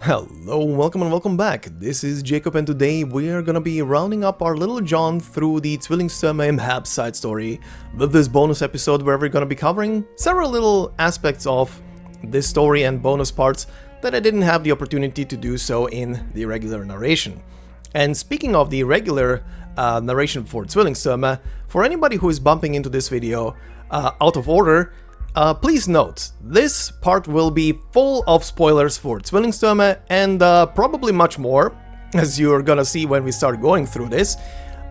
Hello, welcome and welcome back. This is Jacob and today we are gonna be rounding up our little jaunt through the Zwillingstürme im Herbst side story with this bonus episode where we're gonna be covering several little aspects of this story and bonus parts that I didn't have the opportunity to do so in the regular narration. And speaking of the regular narration for Zwillingstürme, for anybody who is bumping into this video out of order, please note, this part will be full of spoilers for Zwillingstürme and probably much more, as you're gonna see when we start going through this.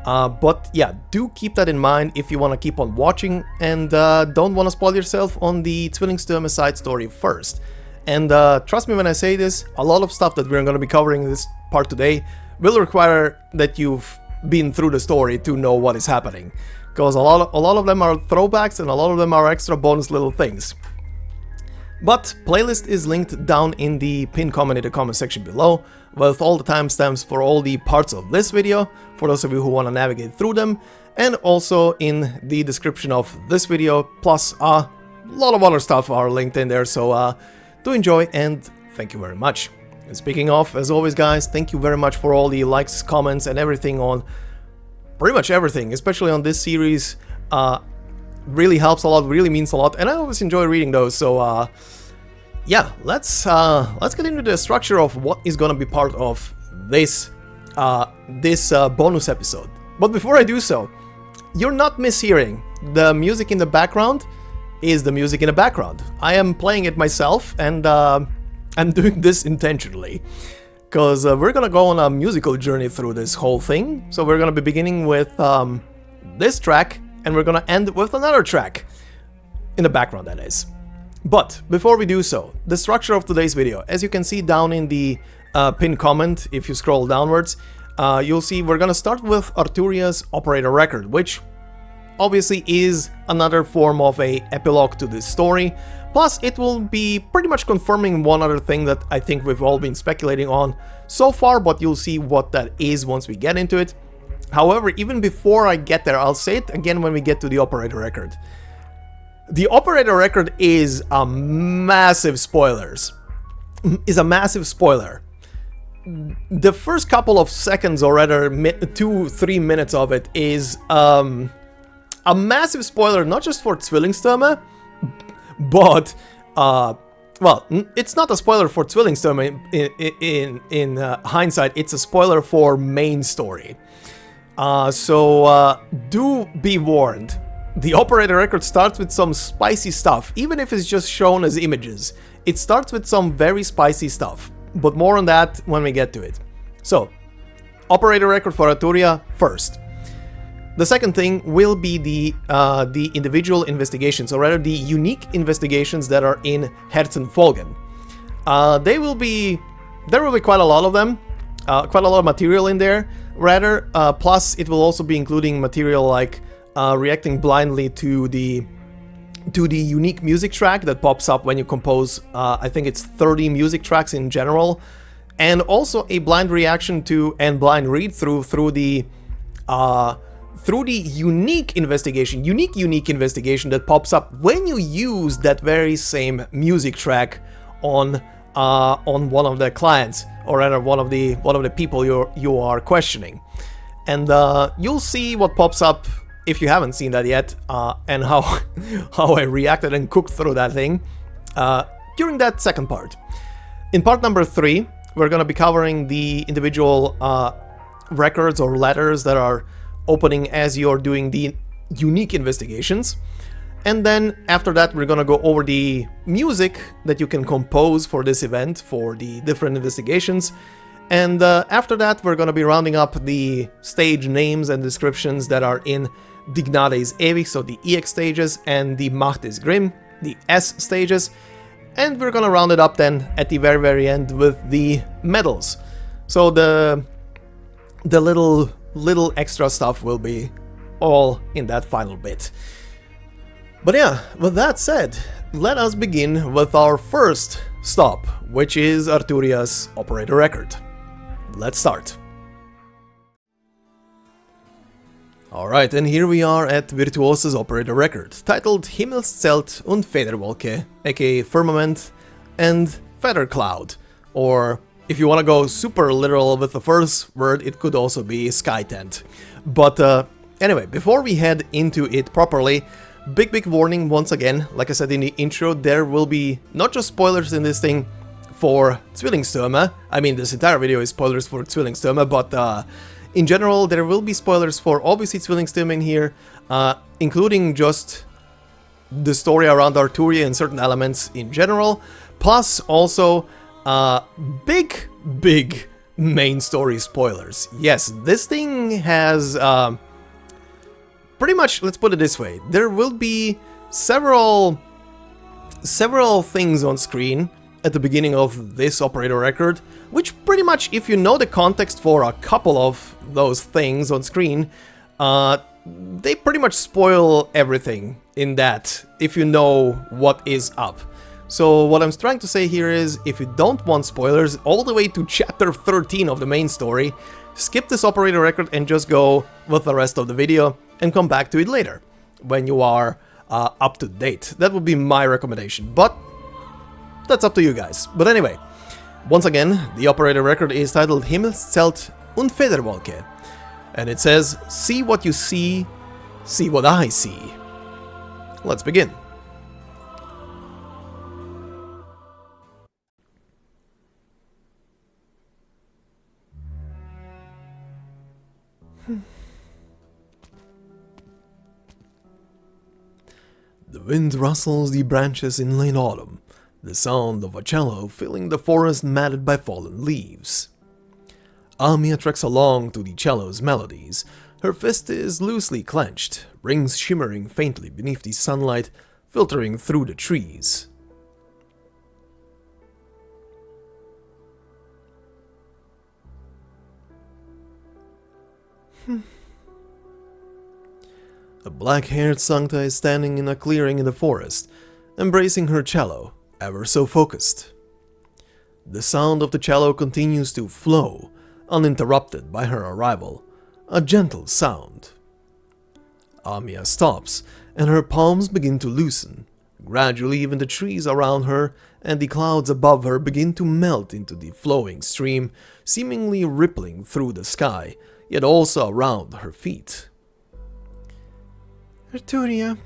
But yeah, do keep that in mind if you want to keep on watching and don't want to spoil yourself on the Zwillingstürme side story first. And trust me when I say this, a lot of stuff that we're going to be covering in this part today will require that you've been through the story to know what is happening. Because a lot of them are throwbacks and a lot of them are extra bonus little things. But playlist is linked down in the pinned comment in the comment section below with all the timestamps for all the parts of this video, for those of you who want to navigate through them, and also in the description of this video, plus a lot of other stuff are linked in there, so do enjoy and thank you very much. And speaking of, as always guys, thank you very much for all the likes, comments and everything on pretty much everything, especially on this series. Really helps a lot, really means a lot, and I always enjoy reading those, so yeah, let's get into the structure of what is gonna be part of this bonus episode. But before I do so, you're not mishearing. The music in the background is the music in the background. I am playing it myself, and I'm doing this intentionally. Because we're gonna go on a musical journey through this whole thing. So we're gonna be beginning with this track, and we're gonna end with another track. In the background, that is. But before we do so, the structure of today's video, as you can see down in the pinned comment, if you scroll downwards, you'll see we're gonna start with Arturia's operator record, which obviously is another form of a epilogue to this story. Plus, it will be pretty much confirming one other thing that I think we've all been speculating on so far, but you'll see what that is once we get into it. However, even before I get there, I'll say it again when we get to the operator record. The operator record is a massive spoiler. The first couple of seconds, or rather 2-3 minutes of it, is a massive spoiler, not just for Zwillingstürme, but, well, it's not a spoiler for Zwillingstürme in hindsight, it's a spoiler for main story. So do be warned. The operator record starts with some spicy stuff, even if it's just shown as images. It starts with some very spicy stuff, but more on that when we get to it. So, operator record for Arturia first. The second thing will be the individual investigations, or rather the unique investigations that are in Herz and Folgen. There will be quite a lot of them, quite a lot of material in there, rather. Plus, it will also be including material like reacting blindly to the unique music track that pops up when you compose. I think it's 30 music tracks in general, and also a blind reaction to and blind read through the unique investigation that pops up when you use that very same music track on one of the clients, or rather one of the people you are questioning, and you'll see what pops up if you haven't seen that yet, and how I reacted and cooked through that thing during that second part. In part number 3, we're gonna be covering the individual records or letters that are opening as you're doing the unique investigations. And then after that we're gonna go over the music that you can compose for this event, for the different investigations. And after that we're gonna be rounding up the stage names and descriptions that are in Die Gnade ist ewig, so the EX stages, and the Macht ist grimm, the S stages. And we're gonna round it up then at the very end with the medals. So the little extra stuff will be all in that final bit. But yeah, with that said, let us begin with our first stop, which is Arturia's operator record. Let's start. Alright, and here we are at Virtuosa's operator record, titled Himmelszelt und Federwolke, aka Firmament and Feather Cloud, or if you want to go super literal with the first word, it could also be sky tent. But anyway, before we head into it properly, big warning once again. Like I said in the intro, there will be not just spoilers in this thing for Zwillingstürme. I mean, this entire video is spoilers for Zwillingstürme, but in general, there will be spoilers for obviously Zwillingstürme in here, including just the story around Arturia and certain elements in general, plus also big main story spoilers. Yes, this thing has pretty much, let's put it this way, there will be several things on screen at the beginning of this operator record, which pretty much, if you know the context for a couple of those things on screen, they pretty much spoil everything in that, if you know what is up. So what I'm trying to say here is, if you don't want spoilers all the way to chapter 13 of the main story, skip this operator record and just go with the rest of the video and come back to it later, when you are up to date. That would be my recommendation, but that's up to you guys. But anyway, once again, the operator record is titled Himmelszelt und Federwolke, and it says, see what you see what I see. Let's begin. The wind rustles the branches in late autumn, the sound of a cello filling the forest matted by fallen leaves. Amia treks along to the cello's melodies. Her fist is loosely clenched, rings shimmering faintly beneath the sunlight filtering through the trees. A black-haired Sancta is standing in a clearing in the forest, embracing her cello, ever so focused. The sound of the cello continues to flow, uninterrupted by her arrival, a gentle sound. Amia stops, and her palms begin to loosen. Gradually, even the trees around her and the clouds above her begin to melt into the flowing stream, seemingly rippling through the sky, yet also around her feet. Arturia,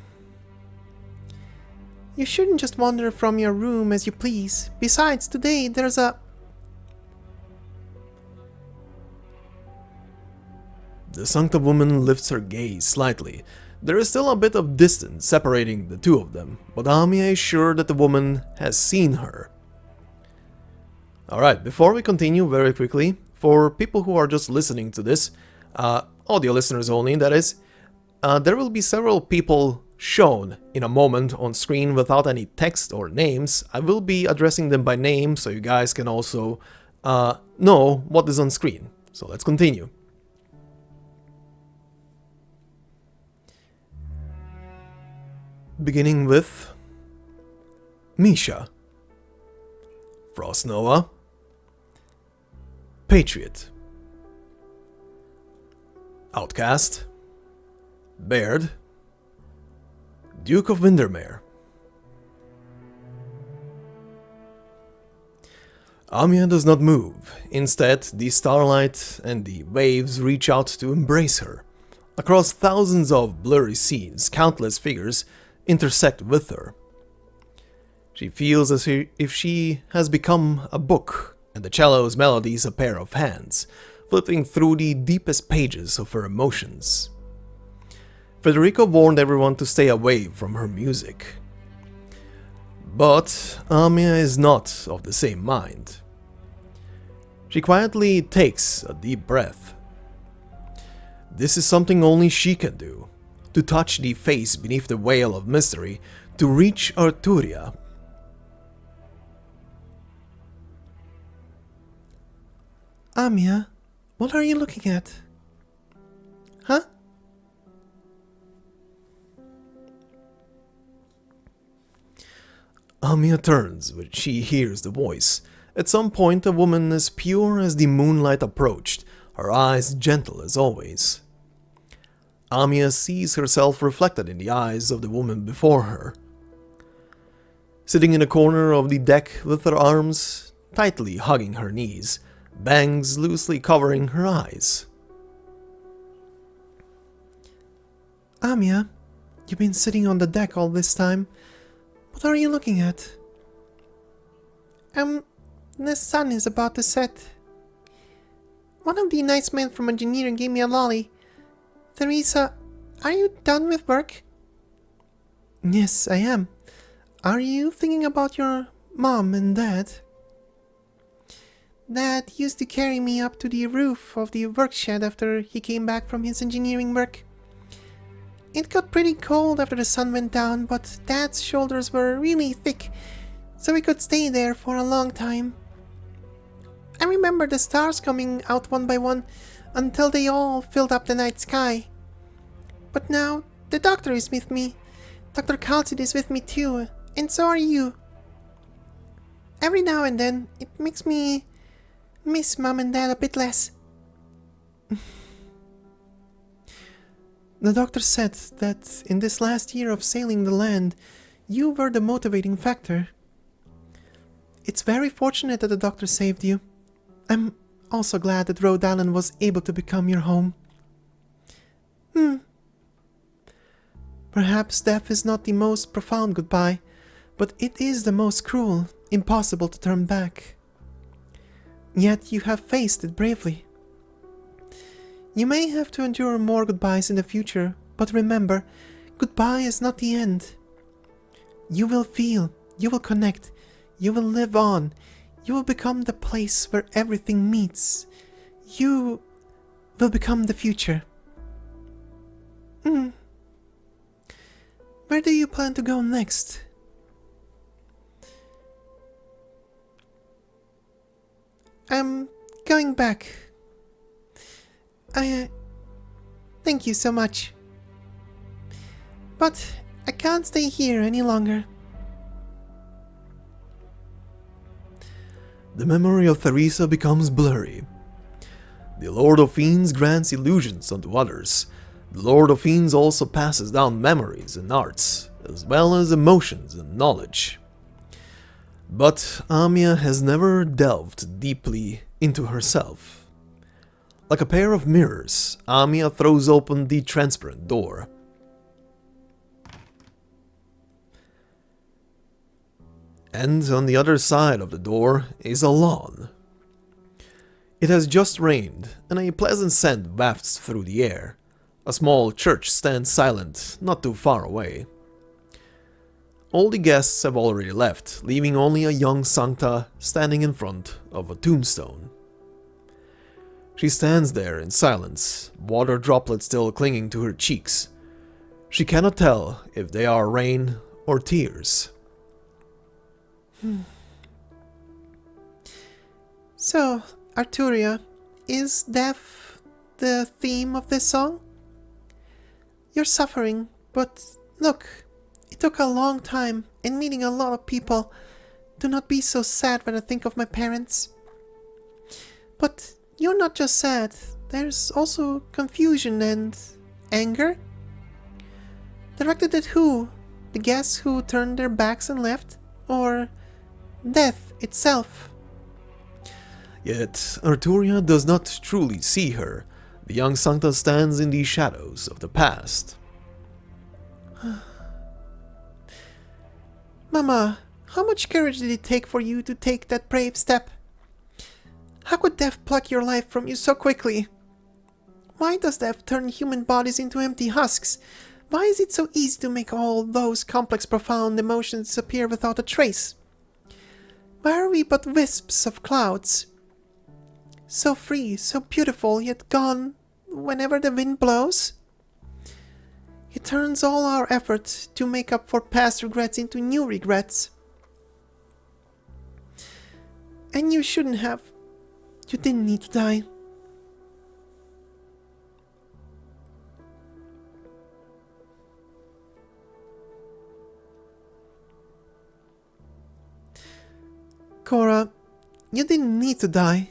you shouldn't just wander from your room as you please. Besides, today there's a... The Sancta woman lifts her gaze slightly. There is still a bit of distance separating the two of them, but Amia is sure that the woman has seen her. Alright, before we continue, very quickly, for people who are just listening to this, audio listeners only, that is, there will be several people shown in a moment on screen without any text or names. I will be addressing them by name so you guys can also know what is on screen. So let's continue. Beginning with Misha, Frost Nova, Patriot, Outcast, Baird, Duke of Windermere. Amia does not move. Instead, the starlight and the waves reach out to embrace her. Across thousands of blurry scenes, countless figures intersect with her. She feels as if she has become a book, and the cello's melodies a pair of hands, flipping through the deepest pages of her emotions. Federico warned everyone to stay away from her music. But Amia is not of the same mind. She quietly takes a deep breath. This is something only she can do, to touch the face beneath the veil of mystery, to reach Arturia. Amia, what are you looking at? Huh? Amia turns when she hears the voice. At some point, a woman as pure as the moonlight approached, her eyes gentle as always. Amia sees herself reflected in the eyes of the woman before her. Sitting in a corner of the deck with her arms tightly hugging her knees, bangs loosely covering her eyes. Amia, you've been sitting on the deck all this time. What are you looking at? The sun is about to set. One of the nice men from engineering gave me a lolly. Theresa, are you done with work? Yes, I am. Are you thinking about your mom and dad? Dad used to carry me up to the roof of the workshed after he came back from his engineering work. It got pretty cold after the sun went down, but Dad's shoulders were really thick, so we could stay there for a long time. I remember the stars coming out one by one until they all filled up the night sky. But now, the doctor is with me. Dr. Calcid is with me too, and so are you. Every now and then, it makes me miss Mom and Dad a bit less. The doctor said that in this last year of sailing the land, you were the motivating factor. It's very fortunate that the doctor saved you. I'm also glad that Rhode Island was able to become your home. Perhaps death is not the most profound goodbye, but it is the most cruel, impossible to turn back. Yet you have faced it bravely. You may have to endure more goodbyes in the future, but remember, goodbye is not the end. You will feel, you will connect, you will live on, you will become the place where everything meets. You will become the future. Where do you plan to go next? I'm going back. Thank you so much. But I can't stay here any longer. The memory of Theresa becomes blurry. The Lord of Fiends grants illusions unto others. The Lord of Fiends also passes down memories and arts, as well as emotions and knowledge. But Amia has never delved deeply into herself. Like a pair of mirrors, Amia throws open the transparent door. And on the other side of the door is a lawn. It has just rained, and a pleasant scent wafts through the air. A small church stands silent, not too far away. All the guests have already left, leaving only a young Sancta standing in front of a tombstone. She stands there in silence, water droplets still clinging to her cheeks. She cannot tell if they are rain or tears. So, Arturia, is death the theme of this song? You're suffering, but look, it took a long time and meeting a lot of people. Do not be so sad when I think of my parents. But you're not just sad, there's also confusion and anger. Directed at who? The guests who turned their backs and left? Or death itself? Yet Arturia does not truly see her. The young Sancta stands in the shadows of the past. Mama, how much courage did it take for you to take that brave step? How could death pluck your life from you so quickly? Why does death turn human bodies into empty husks? Why is it so easy to make all those complex, profound emotions disappear without a trace? Why are we but wisps of clouds? So free, so beautiful, yet gone whenever the wind blows? It turns all our effort to make up for past regrets into new regrets. And you shouldn't have. You didn't need to die. Cora, you didn't need to die.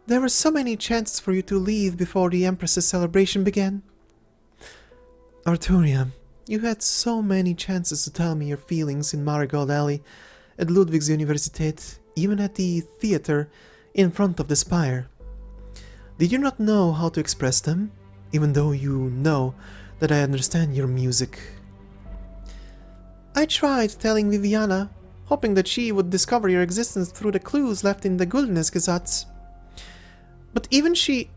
There were so many chances for you to leave before the Empress's celebration began. Arturia, you had so many chances to tell me your feelings in Marigold Alley at Ludwig's Universität, even at the theater in front of the spire. Did you not know how to express them, even though you know that I understand your music? I tried telling Viviana, hoping that she would discover your existence through the clues left in the Guldnes Gesetz. But even she...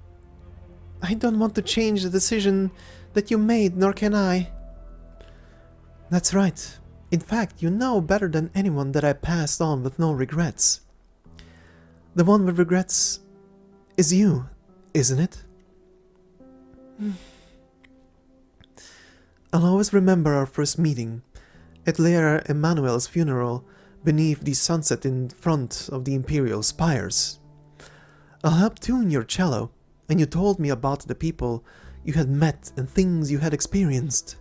I don't want to change the decision that you made, nor can I. That's right. In fact, you know better than anyone that I passed on with no regrets. The one with regrets is you, isn't it? I'll always remember our first meeting at Lehrer Emanuel's funeral beneath the sunset in front of the Imperial spires. I'll help tune your cello, and you told me about the people you had met and things you had experienced.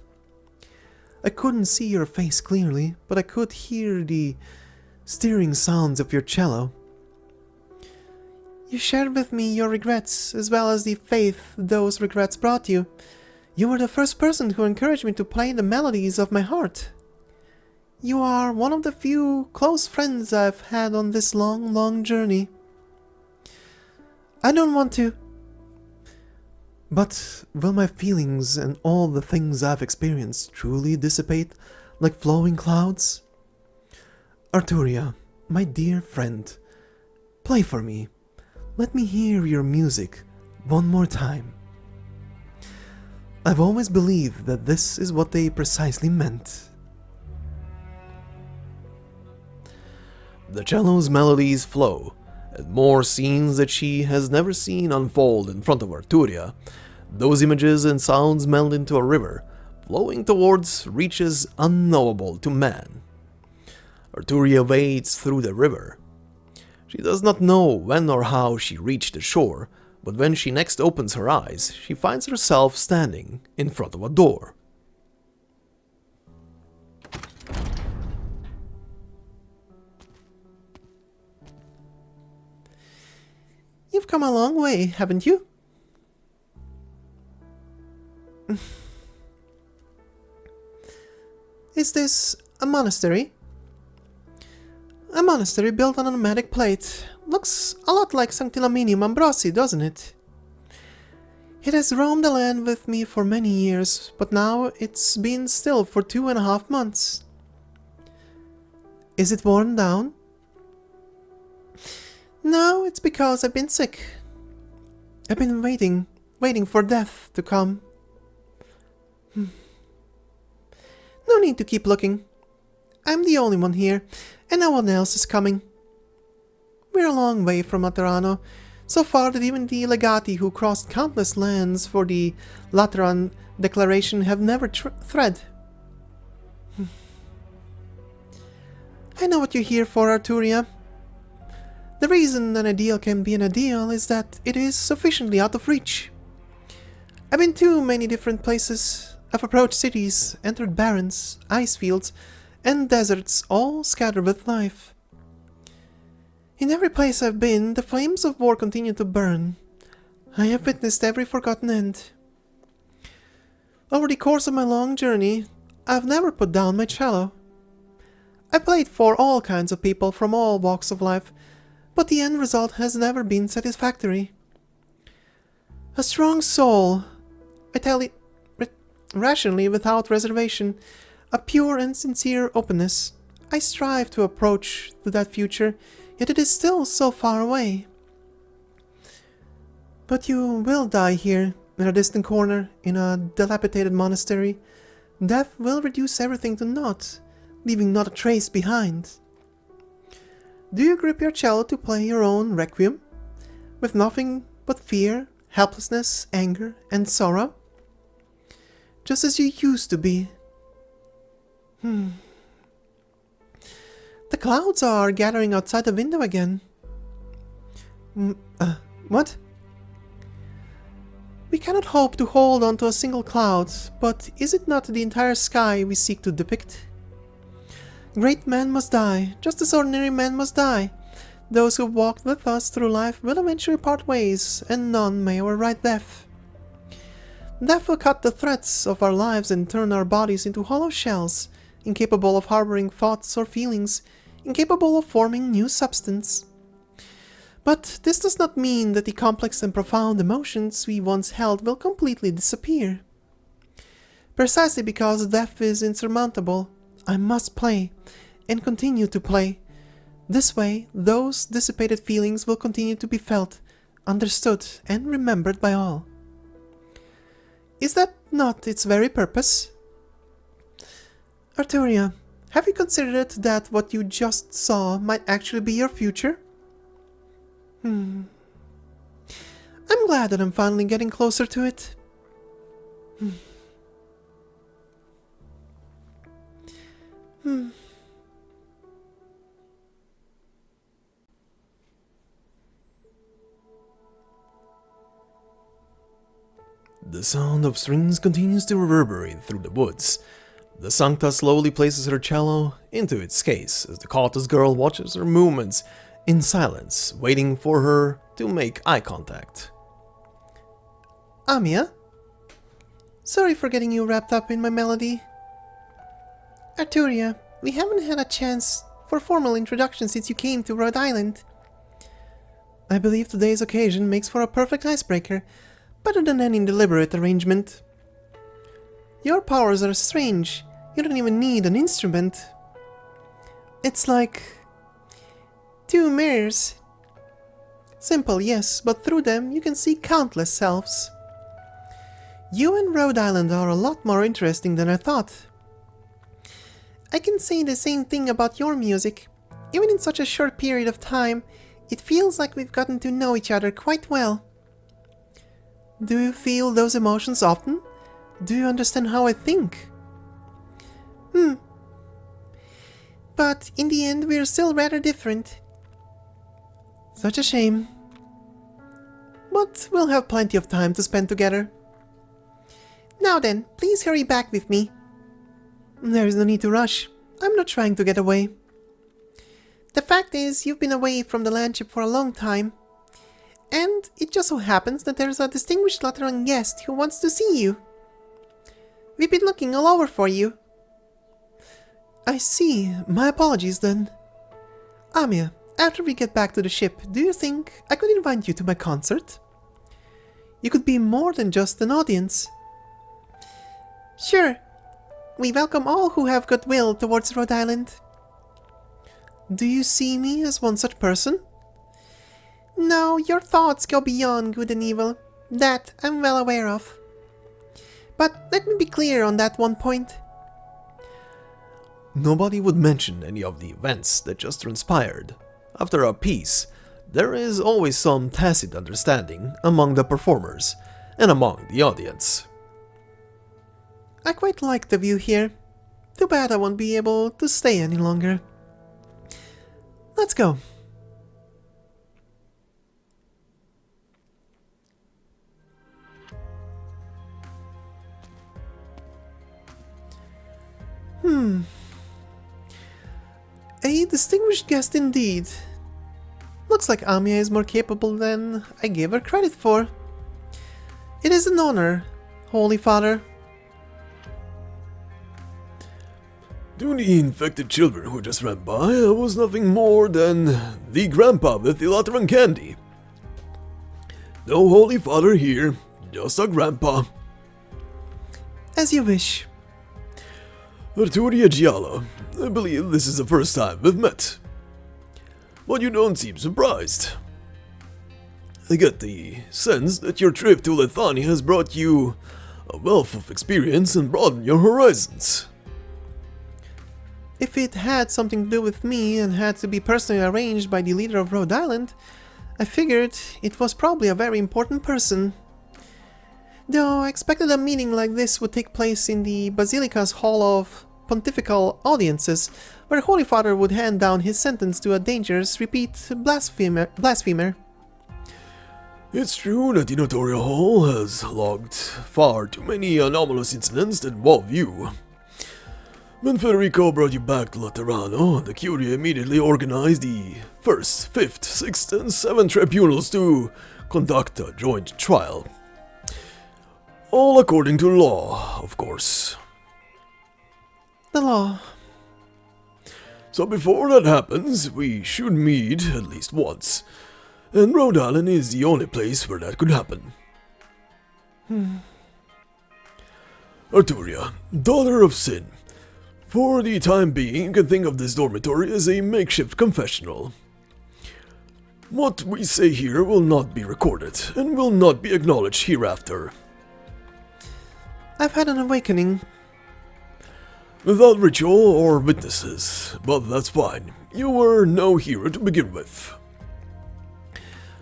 I couldn't see your face clearly, but I could hear the stirring sounds of your cello. You shared with me your regrets, as well as the faith those regrets brought you. You were the first person who encouraged me to play the melodies of my heart. You are one of the few close friends I've had on this long, long journey. I don't want to... But will my feelings and all the things I've experienced truly dissipate like flowing clouds? Arturia, my dear friend, play for me. Let me hear your music one more time. I've always believed that this is what they precisely meant. The cello's melodies flow, and more scenes that she has never seen unfold in front of Arturia. Those images and sounds meld into a river, flowing towards reaches unknowable to man. Arturia wades through the river. She does not know when or how she reached the shore, but when she next opens her eyes, she finds herself standing in front of a door. You've come a long way, haven't you? Is this a monastery? A monastery built on a nomadic plate. Looks a lot like Sanctilaminium Ambrosi, doesn't it? It has roamed the land with me for many years, but now it's been still for 2.5 months. Is it worn down? No, it's because I've been sick. I've been waiting for death to come. No need to keep looking. I'm the only one here, and no one else is coming. We're a long way from LATERANO, so far that even the legati who crossed countless lands for the Lateran declaration have never thread. I know what you're here for, Arturia. The reason an ideal can be an ideal is that it is sufficiently out of reach. I've been to many different places. I've approached cities, entered barrens, ice fields, and deserts, all scattered with life. In every place I've been, the flames of war continue to burn. I have witnessed every forgotten end. Over the course of my long journey, I've never put down my cello. I played for all kinds of people from all walks of life, but the end result has never been satisfactory. A strong soul, I tell it rationally without reservation, a pure and sincere openness. I strive to approach to that future, yet it is still so far away. But you will die here, in a distant corner, in a dilapidated monastery. Death will reduce everything to naught, leaving not a trace behind. Do you grip your cello to play your own requiem, with nothing but fear, helplessness, anger, and sorrow? Just as you used to be. The clouds are gathering outside the window again. What? We cannot hope to hold onto a single cloud, but is it not the entire sky we seek to depict? Great men must die, just as ordinary men must die. Those who walked with us through life will eventually part ways, and none may override death. Death will cut the threads of our lives and turn our bodies into hollow shells, incapable of harboring thoughts or feelings, incapable of forming new substance. But this does not mean that the complex and profound emotions we once held will completely disappear. Precisely because death is insurmountable, I must play, and continue to play. This way, those dissipated feelings will continue to be felt, understood, and remembered by all. Is that not its very purpose? Arturia, have you considered that what you just saw might actually be your future? I'm glad that I'm finally getting closer to it. The sound of strings continues to reverberate through the woods. The Sancta slowly places her cello into its case as the cautious girl watches her movements in silence, waiting for her to make eye contact. Amia? Sorry for getting you wrapped up in my melody. Arturia, we haven't had a chance for formal introduction since you came to Rhode Island. I believe today's occasion makes for a perfect icebreaker, better than any deliberate arrangement. Your powers are strange. You don't even need an instrument. It's like two mirrors. Simple, yes, but through them you can see countless selves. You and Rhode Island are a lot more interesting than I thought. I can say the same thing about your music. Even in such a short period of time, it feels like we've gotten to know each other quite well. Do you feel those emotions often? Do you understand how I think? But in the end, we're still rather different. Such a shame. But we'll have plenty of time to spend together. Now then, please hurry back with me. There is no need to rush. I'm not trying to get away. The fact is, you've been away from the landship for a long time. And it just so happens that there's a distinguished Lateran guest who wants to see you. We've been looking all over for you. I see. My apologies then. Amia, after we get back to the ship, do you think I could invite you to my concert? You could be more than just an audience. Sure. We welcome all who have goodwill towards Rhode Island. Do you see me as one such person? No, your thoughts go beyond good and evil. That I'm well aware of. But let me be clear on that one point. Nobody would mention any of the events that just transpired. After a piece, there is always some tacit understanding among the performers and among the audience. I quite like the view here. Too bad I won't be able to stay any longer. Let's go. A distinguished guest indeed. Looks like Amia is more capable than I gave her credit for. It is an honor, Holy Father. To the infected children who just ran by, I was nothing more than the grandpa with the Lateran candy. No Holy Father here, just a grandpa. As you wish. Arturia Gialla, I believe this is the first time we've met. But you don't seem surprised. I get the sense that your trip to Leithanien has brought you a wealth of experience and broadened your horizons. If it had something to do with me and had to be personally arranged by the leader of Rhode Island, I figured it was probably a very important person. Though I expected a meeting like this would take place in the Basilica's Hall of Pontifical Audiences, where Holy Father would hand down his sentence to a dangerous repeat blasphemer. It's true that the Notarial Hall has logged far too many anomalous incidents that involve you. When Federico brought you back to Laterano, the Curia immediately organized the 1st, 5th, 6th, and 7th tribunals to conduct a joint trial. All according to law, of course. The law. So before that happens, we should meet at least once. And Rhode Island is the only place where that could happen. Arturia, daughter of sin. For the time being, you can think of this dormitory as a makeshift confessional. What we say here will not be recorded, and will not be acknowledged hereafter. I've had an awakening. Without ritual or witnesses, but that's fine. You were no hero to begin with.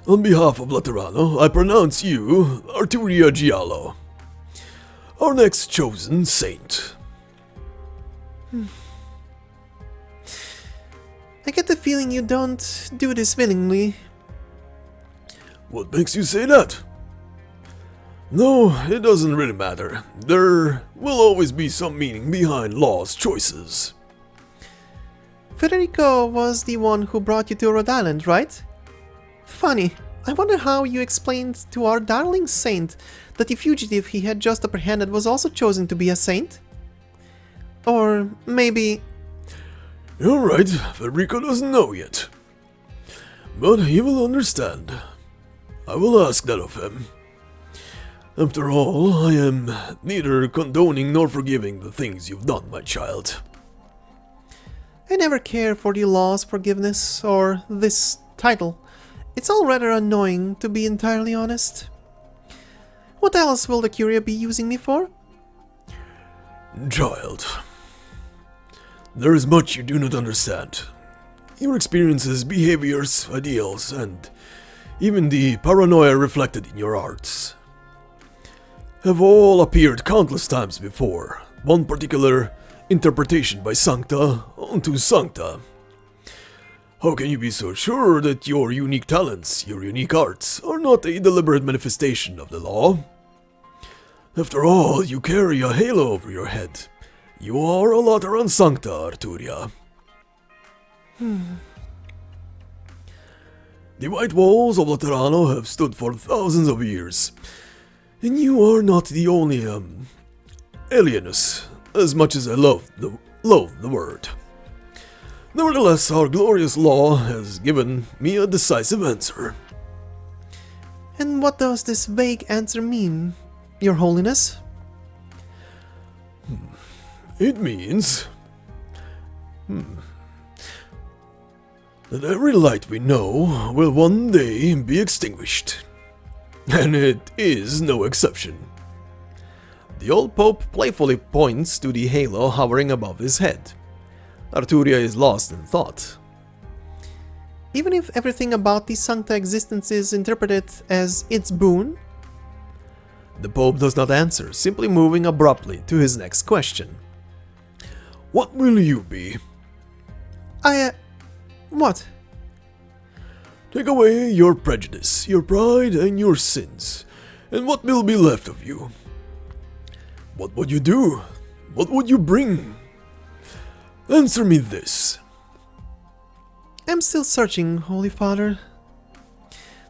On behalf of LATERANO, I pronounce you Arturia Giallo, our next chosen saint. I get the feeling you don't do this willingly. What makes you say that? No, it doesn't really matter. There will always be some meaning behind Law's choices. Federico was the one who brought you to Rhode Island, right? Funny, I wonder how you explained to our darling saint that the fugitive he had just apprehended was also chosen to be a saint? Or maybe... You're right, Federico doesn't know yet. But he will understand. I will ask that of him. After all, I am neither condoning nor forgiving the things you've done, my child. I never care for the law's forgiveness or this title. It's all rather annoying, to be entirely honest. What else will the Curia be using me for? Child, there is much you do not understand. Your experiences, behaviors, ideals, and even the paranoia reflected in your arts have all appeared countless times before, one particular interpretation by Sancta onto Sancta. How can you be so sure that your unique talents, your unique arts, are not a deliberate manifestation of the law? After all, you carry a halo over your head. You are a Lateran Sancta, Arturia. The white walls of Laterano have stood for thousands of years, and you are not the only, alienus, as much as I loathe the word. Nevertheless, our glorious law has given me a decisive answer. And what does this vague answer mean, Your Holiness? It means that every light we know will one day be extinguished. And it is no exception. The old Pope playfully points to the halo hovering above his head. Arturia is lost in thought. Even if everything about the Sancta existence is interpreted as its boon? The Pope does not answer, simply moving abruptly to his next question. What will you be? What? Take away your prejudice, your pride, and your sins, and what will be left of you? What would you do? What would you bring? Answer me this. I'm still searching, Holy Father.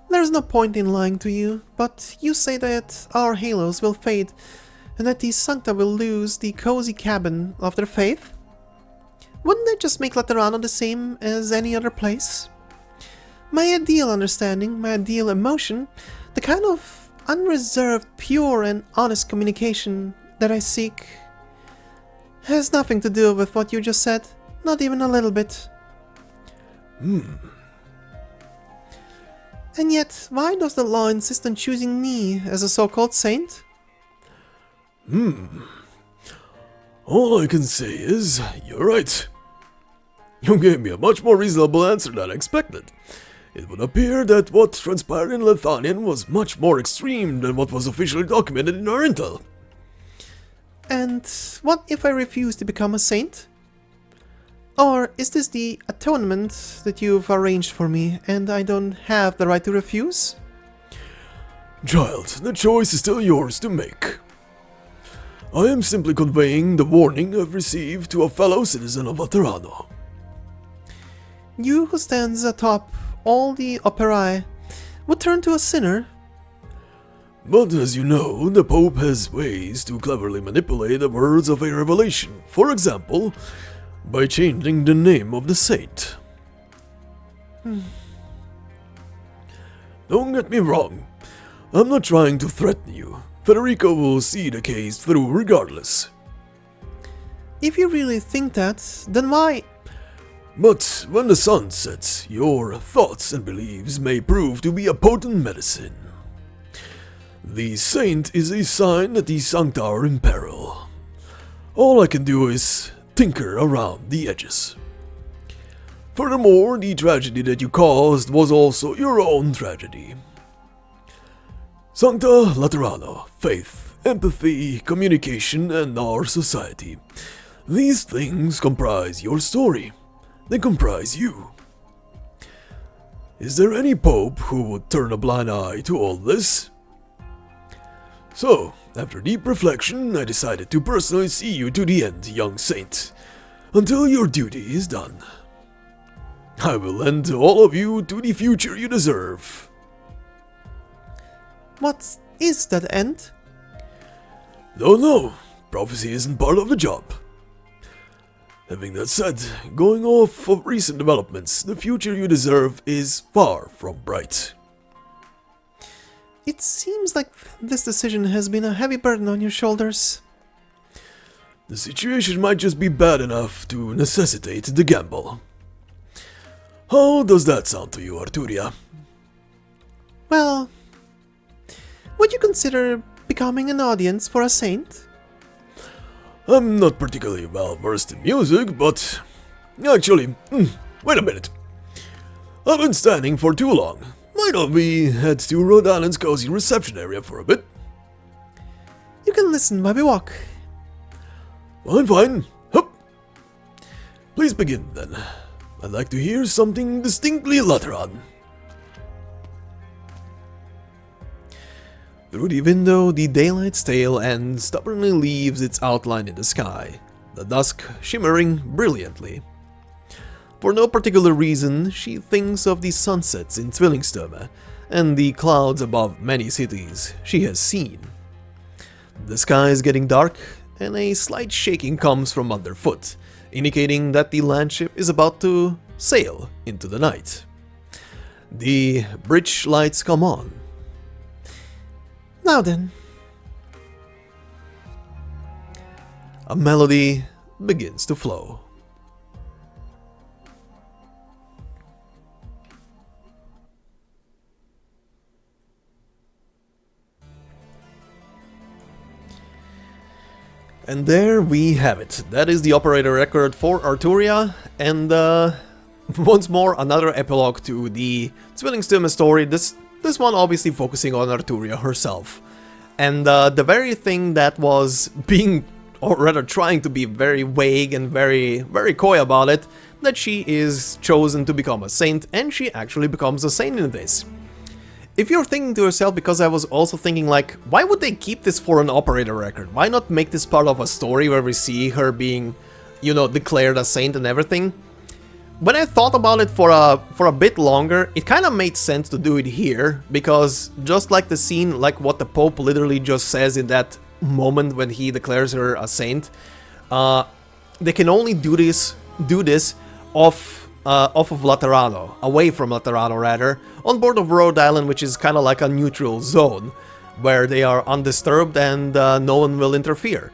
There's no point in lying to you, but you say that our halos will fade, and that the Sancta will lose the cozy cabin of their faith? Wouldn't that just make Laterano the same as any other place? My ideal understanding, my ideal emotion, the kind of unreserved, pure and honest communication that I seek, has nothing to do with what you just said, not even a little bit. And yet, why does the law insist on choosing me as a so-called saint? All I can say is, you're right. You gave me a much more reasonable answer than I expected. It would appear that what transpired in Leithanien was much more extreme than what was officially documented in our intel. And what if I refuse to become a saint? Or is this the atonement that you've arranged for me, and I don't have the right to refuse? Child, the choice is still yours to make. I am simply conveying the warning I've received to a fellow citizen of Laterano. You who stands atop all the operae would turn to a sinner? But as you know, the Pope has ways to cleverly manipulate the words of a revelation. For example, By changing the name of the saint. Don't get me wrong. I'm not trying to threaten you. Federico will see the case through regardless. If you really think that, then why? But when the sun sets, your thoughts and beliefs may prove to be a potent medicine. The saint is a sign that the Sancta are in peril. All I can do is tinker around the edges. Furthermore, the tragedy that you caused was also your own tragedy. Sancta Laterano, faith, empathy, communication, and our society. These things comprise your story. They comprise you. Is there any pope who would turn a blind eye to all this? So, after deep reflection, I decided to personally see you to the end, young saint, until your duty is done. I will lend all of you to the future you deserve. What is that end? Don't know. Prophecy isn't part of the job. Having that said, going off of recent developments, the future you deserve is far from bright. It seems like this decision has been a heavy burden on your shoulders. The situation might just be bad enough to necessitate the gamble. How does that sound to you, Arturia? Well, would you consider becoming an audience for a saint? I'm not particularly well versed in music, but... Actually, wait a minute. I've been standing for too long. Why don't we head to Rhode Island's cozy reception area for a bit? You can listen while we walk. Fine. Hup. Please begin, then. I'd like to hear something distinctly Lateran. Through the window, the daylight's tail end stubbornly leaves its outline in the sky, the dusk shimmering brilliantly. For no particular reason, she thinks of the sunsets in Zwillingstürme and the clouds above many cities she has seen. The sky is getting dark, and a slight shaking comes from underfoot, indicating that the landship is about to sail into the night. The bridge lights come on. Now then. A melody begins to flow. And there we have it. That is the operator record for Arturia, and once more another epilogue to the Zwillingstürme story, this one obviously focusing on Arturia herself. And the very thing that was being, or rather trying to be very vague and very coy about it, that she is chosen to become a saint, and she actually becomes a saint in this. If you're thinking to yourself, because I was also thinking like, why would they keep this for an operator record? Why not make this part of a story where we see her being, you know, declared a saint and everything? When I thought about it for a bit longer, it kind of made sense to do it here, because just like the scene, like what the Pope literally just says in that moment when he declares her a saint, they can only do this off of LATERANO, away from LATERANO rather, on board of Rhode Island, which is kind of like a neutral zone, where they are undisturbed and no one will interfere.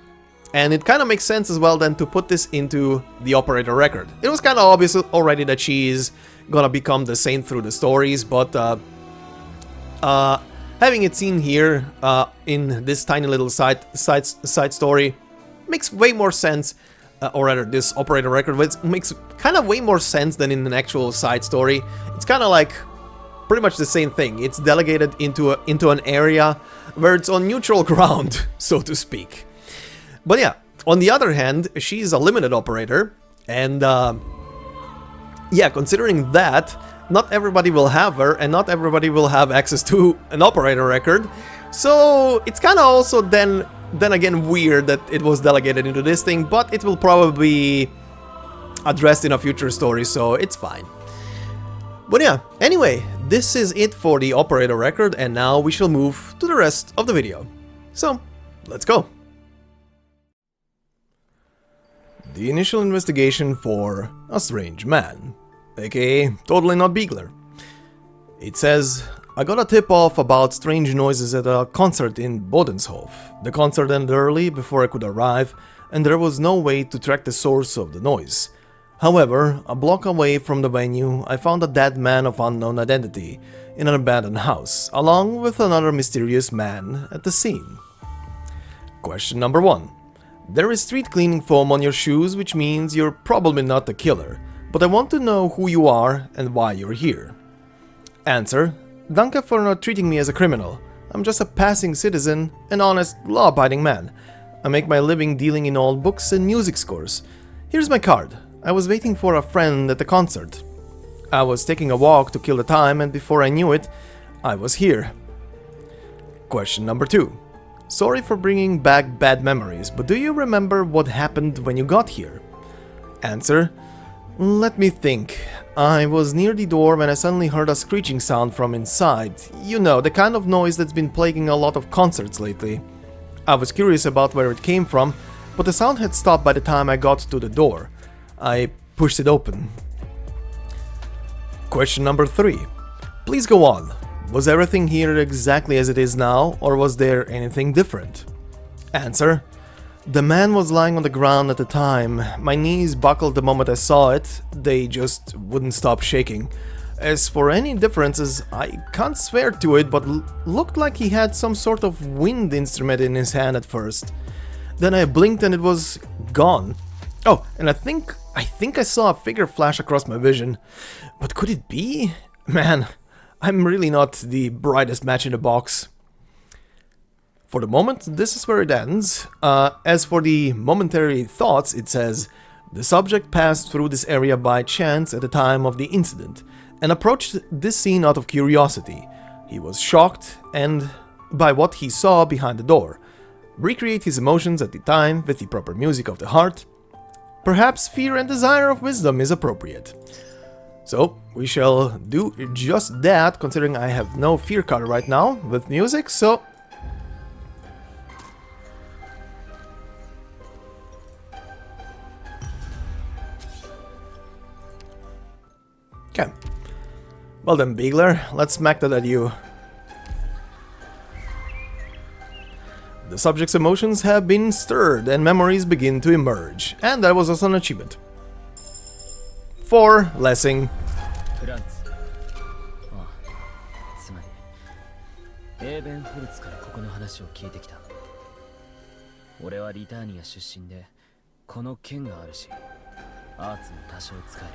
And it kind of makes sense as well then to put this into the operator record. It was kind of obvious already that she's gonna become the saint through the stories, but having it seen here in this tiny little side story makes way more sense. Or rather, this operator record makes kind of way more sense than in an actual side story. It's kind of like pretty much the same thing. It's delegated into an area where it's on neutral ground, so to speak. But yeah, on the other hand, she's a limited operator, and yeah, considering that, not everybody will have her, and not everybody will have access to an operator record, so it's kind of also then again weird that it was delegated into this thing, but it will probably be addressed in a future story, so it's fine. But yeah, anyway, this is it for the operator record, and now we shall move to the rest of the video. So, let's go! The initial investigation for a strange man, aka totally not Beagler. It says, I got a tip-off about strange noises at a concert in Bodenshof. The concert ended early before I could arrive, and there was no way to track the source of the noise. However, a block away from the venue, I found a dead man of unknown identity in an abandoned house, along with another mysterious man at the scene. Question number 1. There is street cleaning foam on your shoes, which means you're probably not the killer, but I want to know who you are and why you're here. Answer: Danke for not treating me as a criminal. I'm just a passing citizen, an honest, law-abiding man. I make my living dealing in old books and music scores. Here's my card. I was waiting for a friend at the concert. I was taking a walk to kill the time, and before I knew it, I was here. Question number 2. Sorry for bringing back bad memories, but do you remember what happened when you got here? Answer: Let me think. I was near the door when I suddenly heard a screeching sound from inside. You know, the kind of noise that's been plaguing a lot of concerts lately. I was curious about where it came from, but the sound had stopped by the time I got to the door. I pushed it open. Question number 3. Please go on. Was everything here exactly as it is now, or was there anything different? Answer: The man was lying on the ground at the time. My knees buckled the moment I saw it. They just wouldn't stop shaking. As for any differences, I can't swear to it, but looked like he had some sort of wind instrument in his hand at first. Then I blinked and it was gone. Oh, and I think I saw a figure flash across my vision. But could it be? Man, I'm really not the brightest match in the box. For the moment, this is where it ends. As for the momentary thoughts, it says, the subject passed through this area by chance at the time of the incident, and approached this scene out of curiosity. He was shocked and by what he saw behind the door. Recreate his emotions at the time with the proper music of the heart. Perhaps fear and desire of wisdom is appropriate. So, we shall do just that, considering I have no fear card right now with music, so... Okay. Well then, Beagler, let's smack that at you. The subject's emotions have been stirred and memories begin to emerge, and that was also an achievement. 4. Lessing. フランツ。ああ、つまりエーベンフルツからここの話を聞いてきた。俺はリターニア出身でこの剣があるし、アーツも多少使える。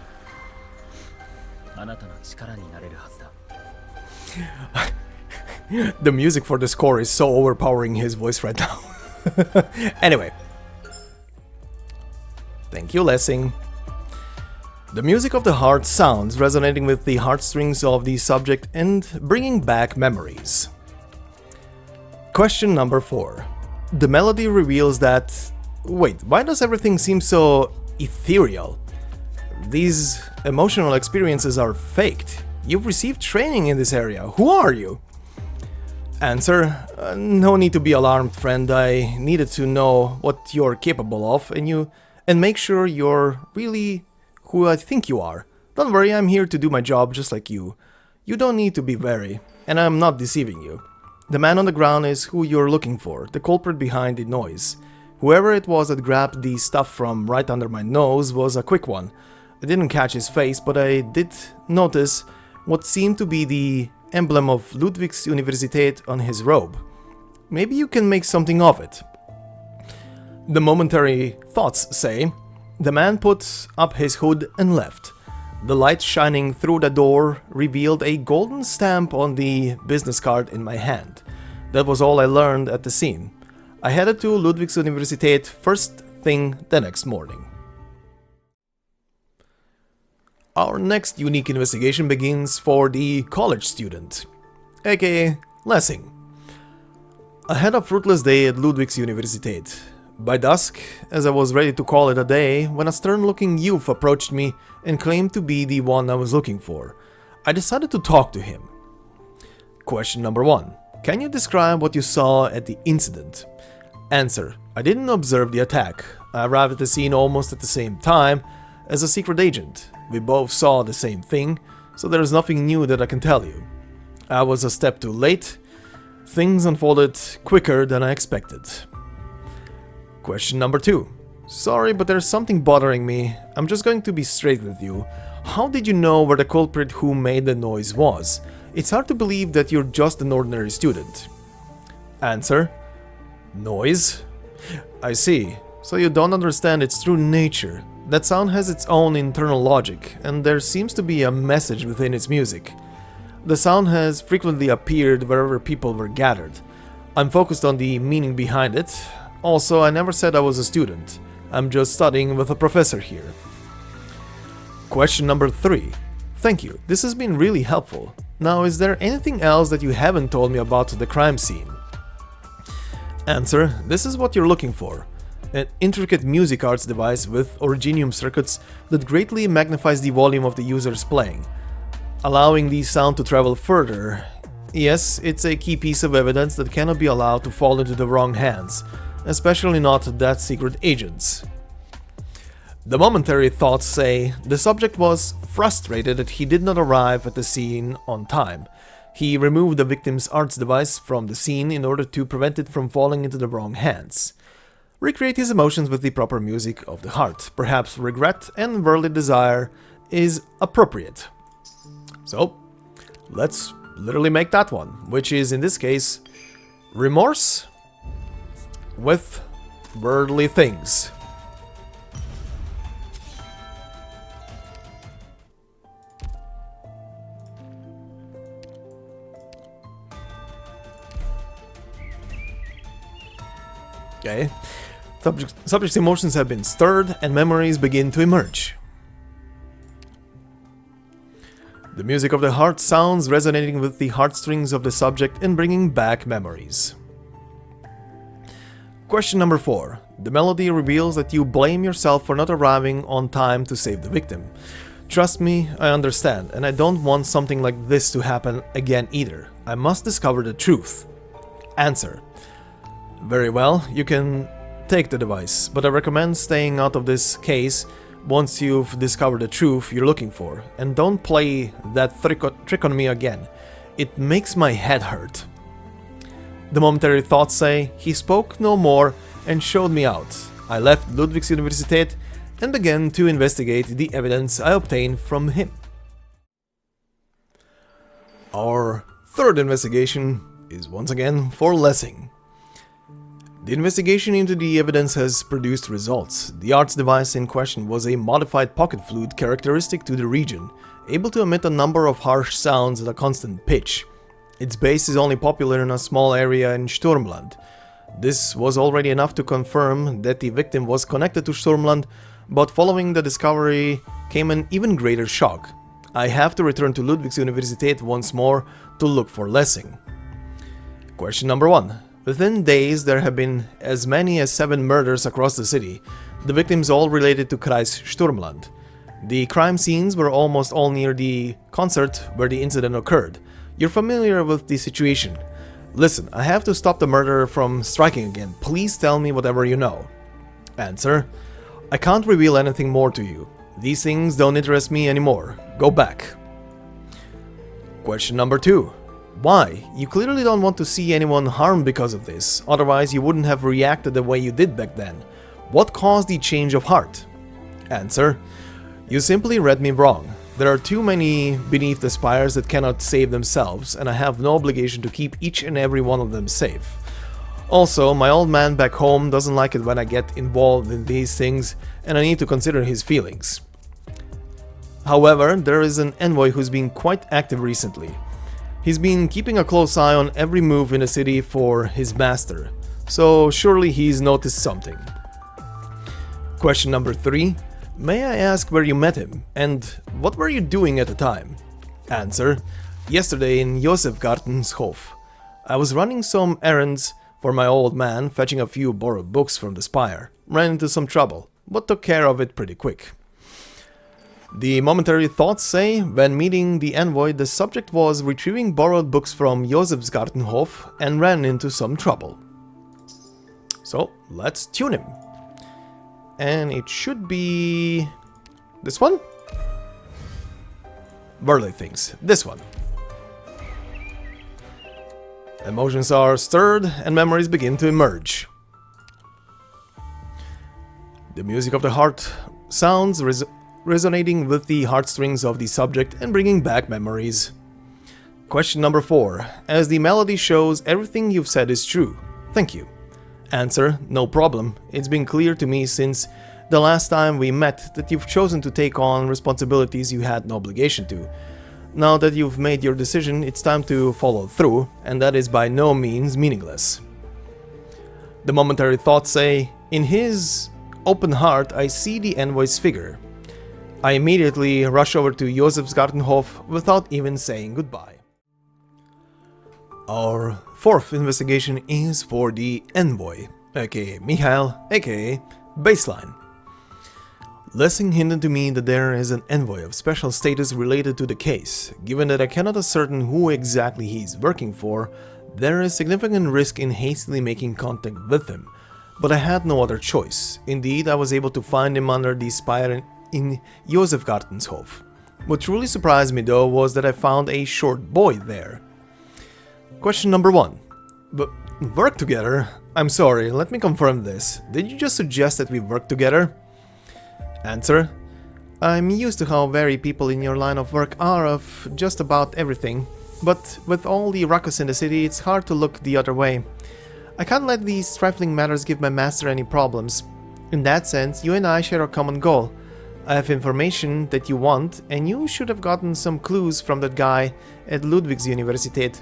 あなたの力になれるはずだ。The music for the score is so overpowering his voice right now. Anyway. Thank you, Lessing. The music of the heart sounds resonating with the heartstrings of the subject and bringing back memories. Question number 4. The melody reveals that... Wait, why does everything seem so ethereal? These emotional experiences are faked. You've received training in this area. Who are you? Answer: no need to be alarmed, friend. I needed to know what you're capable of, and make sure you're really who I think you are. Don't worry, I'm here to do my job just like you. You don't need to be wary, and I'm not deceiving you. The man on the ground is who you're looking for, the culprit behind the noise. Whoever it was that grabbed the stuff from right under my nose was a quick one. I didn't catch his face, but I did notice what seemed to be the emblem of Ludwig's Universität on his robe. Maybe you can make something of it. The momentary thoughts say, the man put up his hood and left. The light shining through the door revealed a golden stamp on the business card in my hand. That was all I learned at the scene. I headed to Ludwig's Universität first thing the next morning. Our next unique investigation begins for the college student, aka Lessing. I had a fruitless day at Ludwig's Universität. By dusk, as I was ready to call it a day, when a stern-looking youth approached me and claimed to be the one I was looking for, I decided to talk to him. Question number 1. Can you describe what you saw at the incident? Answer: I didn't observe the attack. I arrived at the scene almost at the same time as a secret agent. We both saw the same thing, so there is nothing new that I can tell you. I was a step too late. Things unfolded quicker than I expected. Question number 2. Sorry, but there's something bothering me. I'm just going to be straight with you. How did you know where the culprit who made the noise was? It's hard to believe that you're just an ordinary student. Answer. Noise? I see. So you don't understand its true nature. That sound has its own internal logic, and there seems to be a message within its music. The sound has frequently appeared wherever people were gathered. I'm focused on the meaning behind it. Also, I never said I was a student. I'm just studying with a professor here. Question number 3. Thank you, this has been really helpful. Now, is there anything else that you haven't told me about the crime scene? Answer. This is what you're looking for. An intricate music arts device with originium circuits that greatly magnifies the volume of the user's playing, allowing the sound to travel further. Yes, it's a key piece of evidence that cannot be allowed to fall into the wrong hands, especially not that secret agent's. The momentary thoughts say the subject was frustrated that he did not arrive at the scene on time. He removed the victim's arts device from the scene in order to prevent it from falling into the wrong hands. Recreate his emotions with the proper music of the heart. Perhaps regret and worldly desire is appropriate. So, let's literally make that one, which is in this case remorse with worldly things. Okay. Subject's emotions have been stirred and memories begin to emerge. The music of the heart sounds resonating with the heartstrings of the subject and bringing back memories. Question number 4. The melody reveals that you blame yourself for not arriving on time to save the victim. Trust me, I understand, and I don't want something like this to happen again either. I must discover the truth. Answer. Very well, you can take the device, but I recommend staying out of this case once you've discovered the truth you're looking for, and don't play that trick on me again. It makes my head hurt. The momentary thoughts say, he spoke no more and showed me out. I left Ludwig's Universität and began to investigate the evidence I obtained from him. Our third investigation is once again for Lessing. The investigation into the evidence has produced results. The arts device in question was a modified pocket flute characteristic to the region, able to emit a number of harsh sounds at a constant pitch. Its base is only popular in a small area in Sturmland. This was already enough to confirm that the victim was connected to Sturmland, but following the discovery came an even greater shock. I have to return to Ludwig's Universität once more to look for Lessing. Question number 1. Within days, there have been as many as 7 murders across the city, the victims all related to Kreis Sturmland. The crime scenes were almost all near the concert where the incident occurred. You're familiar with the situation. Listen, I have to stop the murderer from striking again. Please tell me whatever you know. Answer. I can't reveal anything more to you. These things don't interest me anymore. Go back. Question number 2. Why? You clearly don't want to see anyone harmed because of this, otherwise you wouldn't have reacted the way you did back then. What caused the change of heart? Answer. You simply read me wrong. There are too many beneath the spires that cannot save themselves, and I have no obligation to keep each and every one of them safe. Also, my old man back home doesn't like it when I get involved in these things, and I need to consider his feelings. However, there is an envoy who's been quite active recently. He's been keeping a close eye on every move in the city for his master, so surely he's noticed something. Question number 3. May I ask where you met him, and what were you doing at the time? Answer. Yesterday in Josefgarten's Hof. I was running some errands for my old man, fetching a few borrowed books from the spire. Ran into some trouble, but took care of it pretty quick. The momentary thoughts say, when meeting the envoy, the subject was retrieving borrowed books from Josefsgartenhof and ran into some trouble. So, let's tune him. and it should be this one? Worldly things. This one. Emotions are stirred and memories begin to emerge. The music of the heart sounds resonating with the heartstrings of the subject and bringing back memories. Question number 4. As the melody shows, everything you've said is true. Thank you. Answer: no problem. It's been clear to me since the last time we met that you've chosen to take on responsibilities you had no obligation to. Now that you've made your decision, it's time to follow through, and that is by no means meaningless. The momentary thoughts say, in his open heart I see the envoy's figure. I immediately rush over to Josefsgartenhof without even saying goodbye. Our 4th investigation is for the envoy, aka Michael, aka Baseline. Lessing hinted to me that there is an envoy of special status related to the case. Given that I cannot ascertain who exactly he is working for, there is significant risk in hastily making contact with him. But I had no other choice. Indeed, I was able to find him under the spire in Josefgartenshof. What truly surprised me though was that I found a short boy there. Question number 1. But work together? I'm sorry, let me confirm this. Did you just suggest that we work together? Answer: I'm used to how wary people in your line of work are of just about everything, but with all the ruckus in the city, it's hard to look the other way. I can't let these trifling matters give my master any problems. In that sense, you and I share a common goal. I have information that you want, and you should have gotten some clues from that guy at Ludwigsuniversität.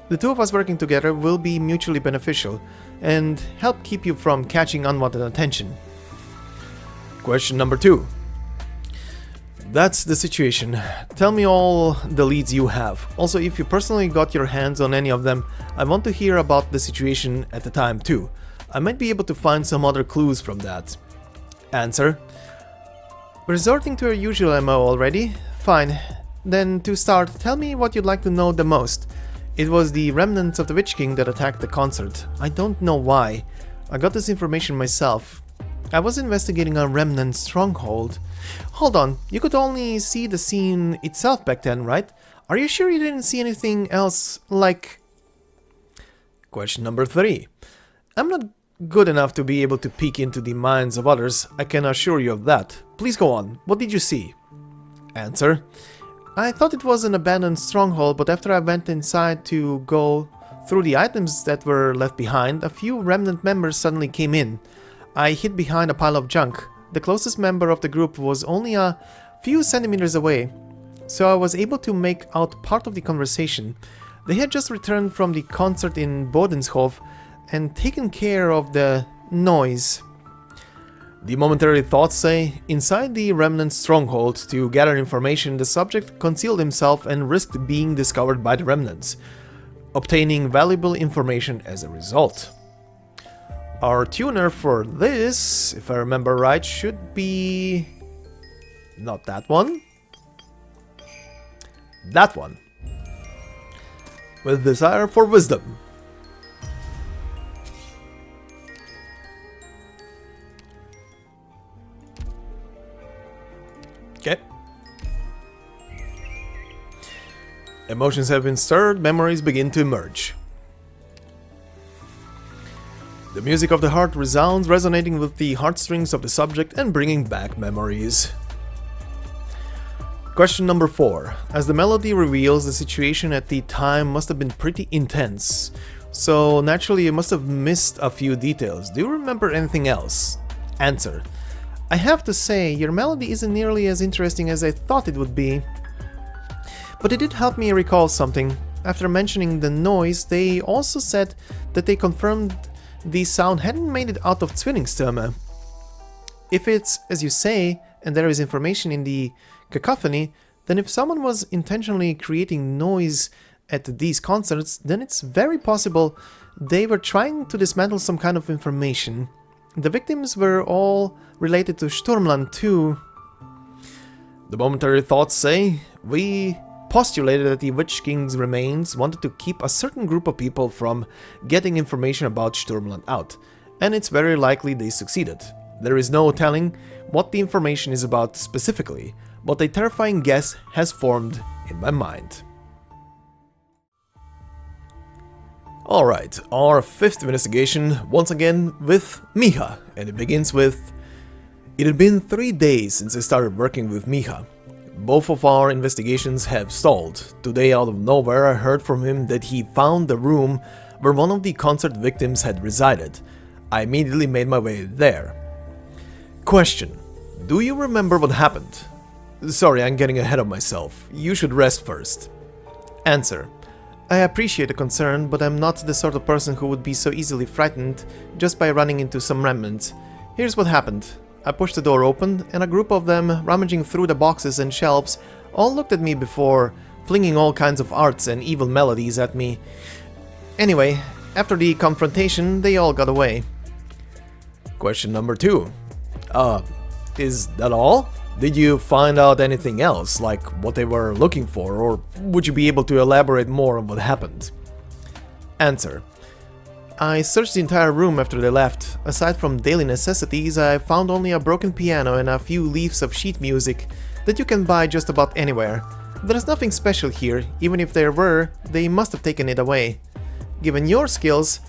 The two of us working together will be mutually beneficial, and help keep you from catching unwanted attention. Question number 2. That's the situation. Tell me all the leads you have. Also, if you personally got your hands on any of them, I want to hear about the situation at the time too. I might be able to find some other clues from that. Answer: resorting to your usual MO already? Fine. Then to start, tell me what you'd like to know the most. It was the remnants of the Witch King that attacked the concert. I don't know why. I got this information myself. I was investigating a remnant stronghold. Hold on, you could only see the scene itself back then, right? Are you sure you didn't see anything else, like... Question number 3. I'm not good enough to be able to peek into the minds of others, I can assure you of that. Please go on, what did you see? Answer: I thought it was an abandoned stronghold, but after I went inside to go through the items that were left behind, a few remnant members suddenly came in. I hid behind a pile of junk. The closest member of the group was only a few centimeters away, so I was able to make out part of the conversation. They had just returned from the concert in Bodenshof and taken care of the noise. The momentary thoughts say, inside the remnant stronghold, to gather information, the subject concealed himself and risked being discovered by the remnants, obtaining valuable information as a result. Our tuner for this, if I remember right, should be... not that one. That one. With desire for wisdom. Okay. Emotions have been stirred, memories begin to emerge. The music of the heart resounds, resonating with the heartstrings of the subject and bringing back memories. Question number 4. As the melody reveals, the situation at the time must have been pretty intense, so naturally you must have missed a few details. Do you remember anything else? Answer: I have to say, your melody isn't nearly as interesting as I thought it would be. But it did help me recall something. After mentioning the noise, they also said that they confirmed the sound hadn't made it out of Zwillingstürme. If it's as you say, and there is information in the cacophony, then if someone was intentionally creating noise at these concerts, then it's very possible they were trying to dismantle some kind of information. The victims were all related to Sturmland too. The momentary thoughts say, we postulated that the Witch King's remains wanted to keep a certain group of people from getting information about Sturmland out, and it's very likely they succeeded. There is no telling what the information is about specifically, but a terrifying guess has formed in my mind. Alright, our 5th investigation, once again with Miha, and it begins with: it had been 3 days since I started working with Miha. Both of our investigations have stalled. Today, out of nowhere, I heard from him that he found the room where one of the concert victims had resided. I immediately made my way there. Question: do you remember what happened? Sorry, I'm getting ahead of myself. You should rest first. Answer: I appreciate the concern, but I'm not the sort of person who would be so easily frightened just by running into some remnants. Here's what happened. I pushed the door open, and a group of them, rummaging through the boxes and shelves, all looked at me before flinging all kinds of arts and evil melodies at me. Anyway, after the confrontation, they all got away. Question number 2. Is that all? Did you find out anything else, like what they were looking for, or would you be able to elaborate more on what happened? Answer: I searched the entire room after they left. Aside from daily necessities, I found only a broken piano and a few leaves of sheet music that you can buy just about anywhere. There's nothing special here. Even if there were, they must have taken it away. Given your skills,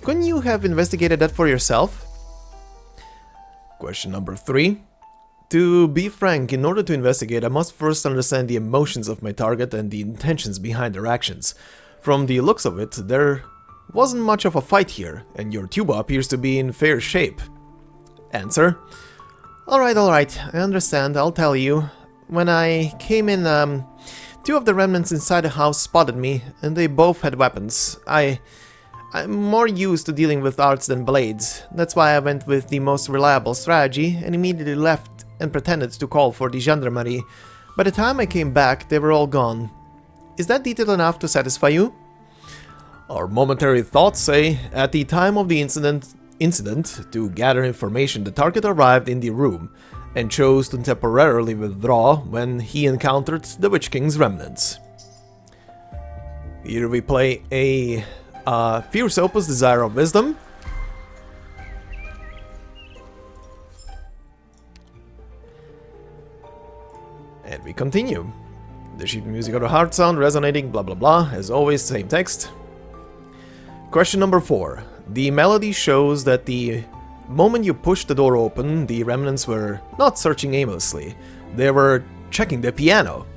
couldn't you have investigated that for yourself? Question number 3. To be frank, in order to investigate, I must first understand the emotions of my target and the intentions behind their actions. From the looks of it, there wasn't much of a fight here, and your tuba appears to be in fair shape. Answer: Alright, I understand, I'll tell you. When I came in, 2 of the remnants inside the house spotted me, and they both had weapons. I'm more used to dealing with arts than blades. That's why I went with the most reliable strategy and immediately left and pretended to call for the gendarmerie. By the time I came back, they were all gone. Is that detail enough to satisfy you? Our momentary thoughts say, at the time of the incident, to gather information, the target arrived in the room and chose to temporarily withdraw when he encountered the Witch King's remnants. Here we play a fierce opus, Desire of Wisdom. And we continue. The sheet music of the heart sound resonating, blah blah blah, as always, same text. Question number 4. The melody shows that the moment you pushed the door open, the remnants were not searching aimlessly. They were checking the piano.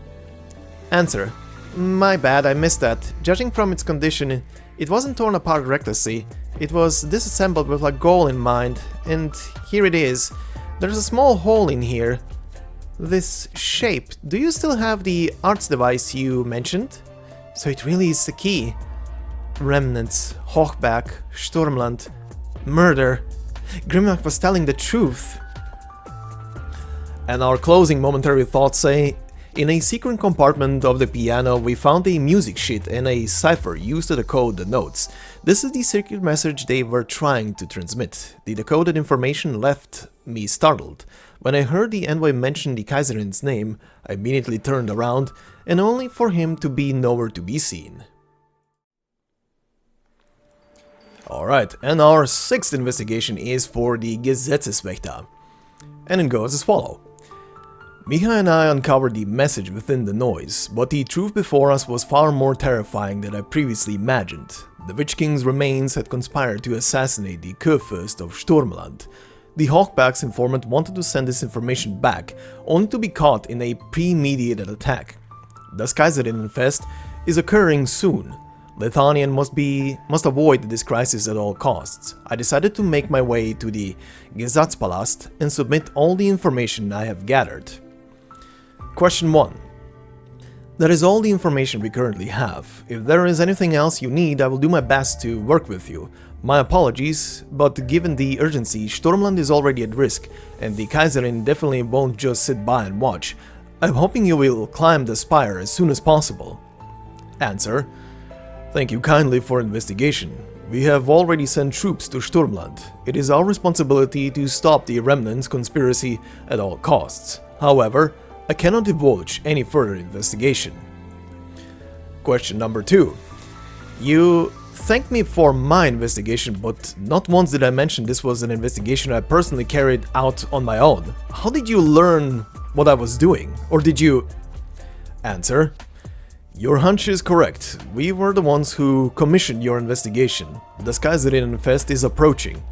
Answer: My bad, I missed that. Judging from its condition, it wasn't torn apart recklessly. It was disassembled with a goal in mind, and here it is. There's a small hole in here. This shape, do you still have the arts device you mentioned? So it really is the key. Remnants, Hochback, Sturmland, murder. Grimlock was telling the truth. And our closing momentary thoughts say, in a secret compartment of the piano we found a music sheet and a cipher used to decode the notes. This is the secret message they were trying to transmit. The decoded information left me startled. When I heard the envoy mention the Kaiserin's name, I immediately turned around, and only for him to be nowhere to be seen. Alright, and our 6th investigation is for the Gesetzeswächter. And it goes as follows. Miha and I uncovered the message within the noise, but the truth before us was far more terrifying than I previously imagined. The Witch King's remains had conspired to assassinate the Kurfürst of Sturmland. The Hawkback's informant wanted to send this information back, only to be caught in a premeditated attack. Das Kaiserinnenfest is occurring soon. Leithanien must avoid this crisis at all costs. I decided to make my way to the Gesatzpalast and submit all the information I have gathered. Question 1. That is all the information we currently have. If there is anything else you need, I will do my best to work with you. My apologies, but given the urgency, Sturmland is already at risk, and the Kaiserin definitely won't just sit by and watch. I'm hoping you will climb the spire as soon as possible. Answer: Thank you kindly for investigation. We have already sent troops to Sturmland. It is our responsibility to stop the Remnants conspiracy at all costs. However, I cannot divulge any further investigation. Question number 2. You thanked me for my investigation, but not once did I mention this was an investigation I personally carried out on my own. How did you learn what I was doing? Or did you... Answer. Your hunch is correct. We were the ones who commissioned your investigation. The Kaiserinen Fest is approaching.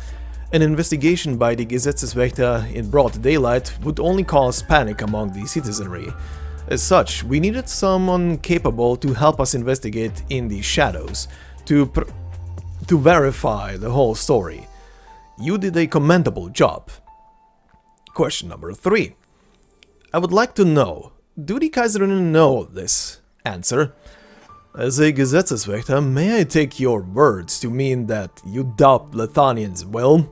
An investigation by the Gesetzeswächter in broad daylight would only cause panic among the citizenry. As such, we needed someone capable to help us investigate in the shadows, to verify the whole story. You did a commendable job. Question number 3. I would like to know, do the Kaiserinnen know this? Answer. As a Gesetzeswächter, may I take your words to mean that you doubt Leithanien's will?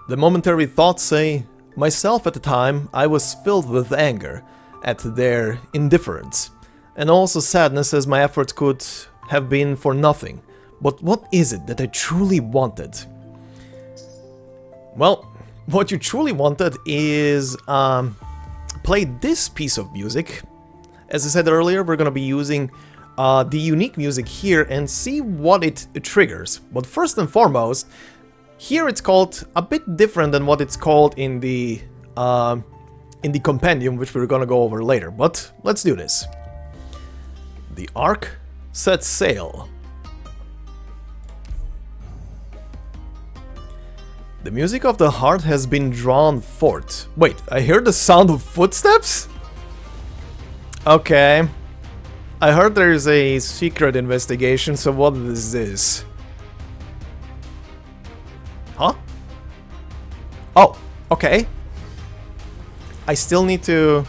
The momentary thoughts say, myself at the time, I was filled with anger at their indifference, and also sadness as my efforts could have been for nothing. But what is it that I truly wanted? Well, what you truly wanted is play this piece of music. As I said earlier, we're gonna be using the unique music here and see what it triggers. But first and foremost, here it's called a bit different than what it's called in the compendium, which we're gonna go over later. But let's do this. The Ark sets sail. The music of the heart has been drawn forth. Wait, I hear the sound of footsteps? Okay. I heard there's a secret investigation, so what is this? Huh? Oh, okay. I still need to...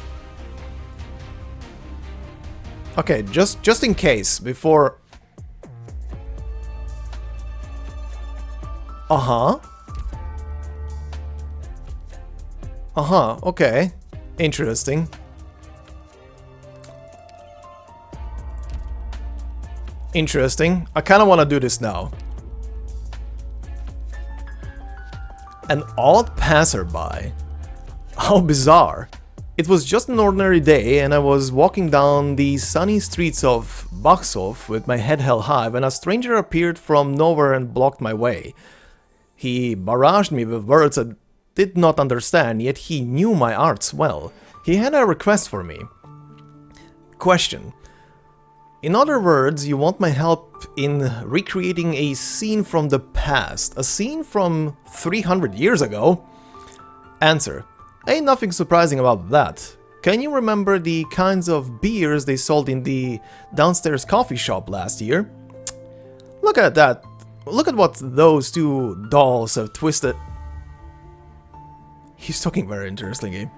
Okay, just in case, before... Uh-huh. Uh-huh, okay. Interesting. Interesting. I kind of want to do this now. An odd passerby. How bizarre. It was just an ordinary day and I was walking down the sunny streets of Bachshof with my head held high when a stranger appeared from nowhere and blocked my way. He barraged me with words I did not understand, yet he knew my arts well. He had a request for me. Question. In other words, you want my help in recreating a scene from the past, a scene from 300 years ago? Answer. Ain't nothing surprising about that. Can you remember the kinds of beers they sold in the downstairs coffee shop last year? Look at that. Look at what those two dolls have twisted. He's talking very interestingly.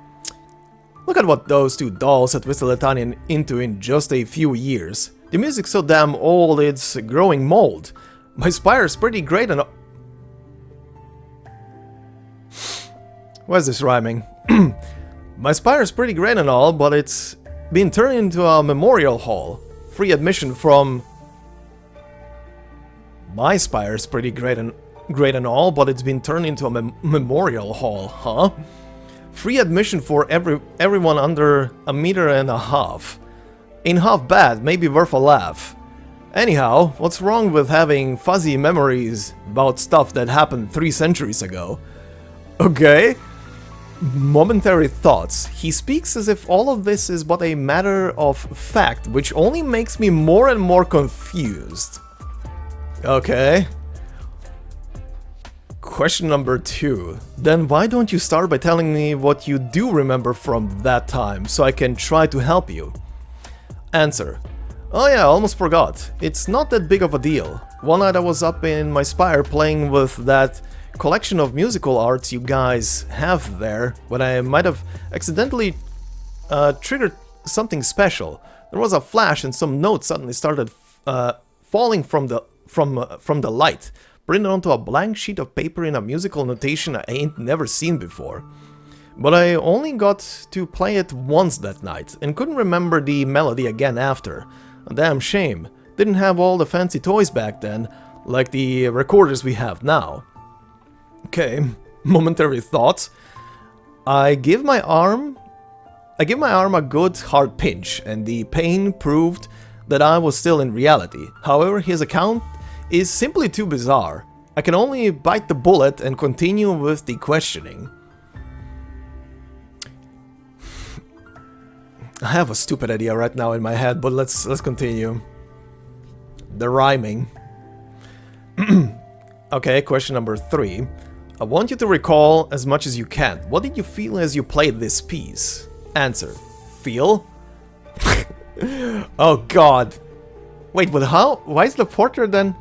Look at what those two dolls have twisted Leithanien into in just a few years. The music's so damn old, it's growing mold. My spire's pretty great and... Where's this rhyming? My spire's pretty great and all, but it's been turned into a memorial hall. Free admission from... My spire's pretty great and all, but it's been turned into a memorial hall, huh? Free admission for everyone under 1.5 meters. Ain't half bad, maybe worth a laugh. Anyhow, what's wrong with having fuzzy memories about stuff that happened 3 centuries ago? Okay. Momentary thoughts. He speaks as if all of this is but a matter of fact, which only makes me more and more confused. Okay. Question number 2. Then why don't you start by telling me what you do remember from that time, so I can try to help you? Answer. Oh yeah, almost forgot. It's not that big of a deal. One night I was up in my spire playing with that collection of musical arts you guys have there, when I might have accidentally triggered something special. There was a flash and some notes suddenly started falling from the light, printed onto a blank sheet of paper in a musical notation I ain't never seen before. But I only got to play it once that night, and couldn't remember the melody again after. A damn shame. Didn't have all the fancy toys back then, like the recorders we have now. Okay, momentary thoughts. I give my arm a good hard pinch, and the pain proved that I was still in reality. However, his account is simply too bizarre. I can only bite the bullet and continue with the questioning. I have a stupid idea right now in my head, but let's continue. The rhyming. Okay, question number 3. I want you to recall as much as you can. What did you feel as you played this piece? Answer. Feel? Oh god. Wait, but how? Why is the portrait then?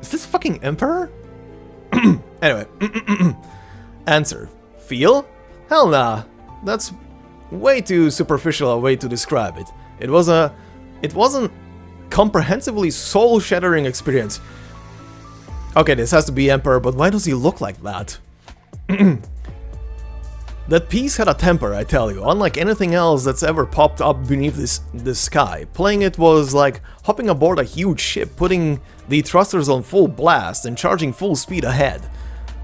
Is this fucking Emperor? Anyway. Answer. Feel? Hell nah. That's way too superficial a way to describe it. It wasn't comprehensively soul-shattering experience. Okay, this has to be Emperor, but why does he look like that? That piece had a temper, I tell you, unlike anything else that's ever popped up beneath this sky. Playing it was like hopping aboard a huge ship, putting the thrusters on full blast and charging full speed ahead.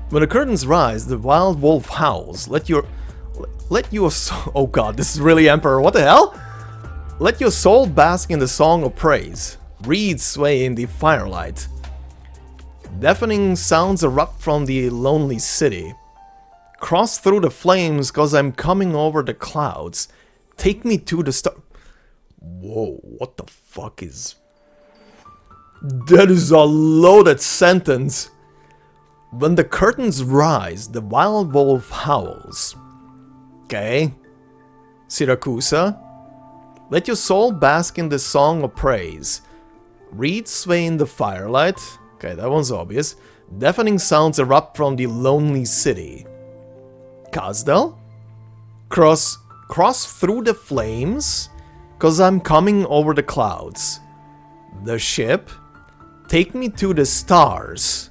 When the curtains rise, the wild wolf howls. Let your oh god, this is really Emperor, what the hell? Let your soul bask in the song of praise. Reeds sway in the firelight. Deafening sounds erupt from the lonely city. Cross through the flames, cause I'm coming over the clouds. Take me to the star. Whoa, what the fuck is... That is a loaded sentence. When the curtains rise, the wild wolf howls. Okay. Siracusa. Let your soul bask in the song of praise. Reeds sway in the firelight. Okay, that one's obvious. Deafening sounds erupt from the lonely city. Kazdel? Cross through the flames, cause I'm coming over the clouds. The ship? Take me to the stars.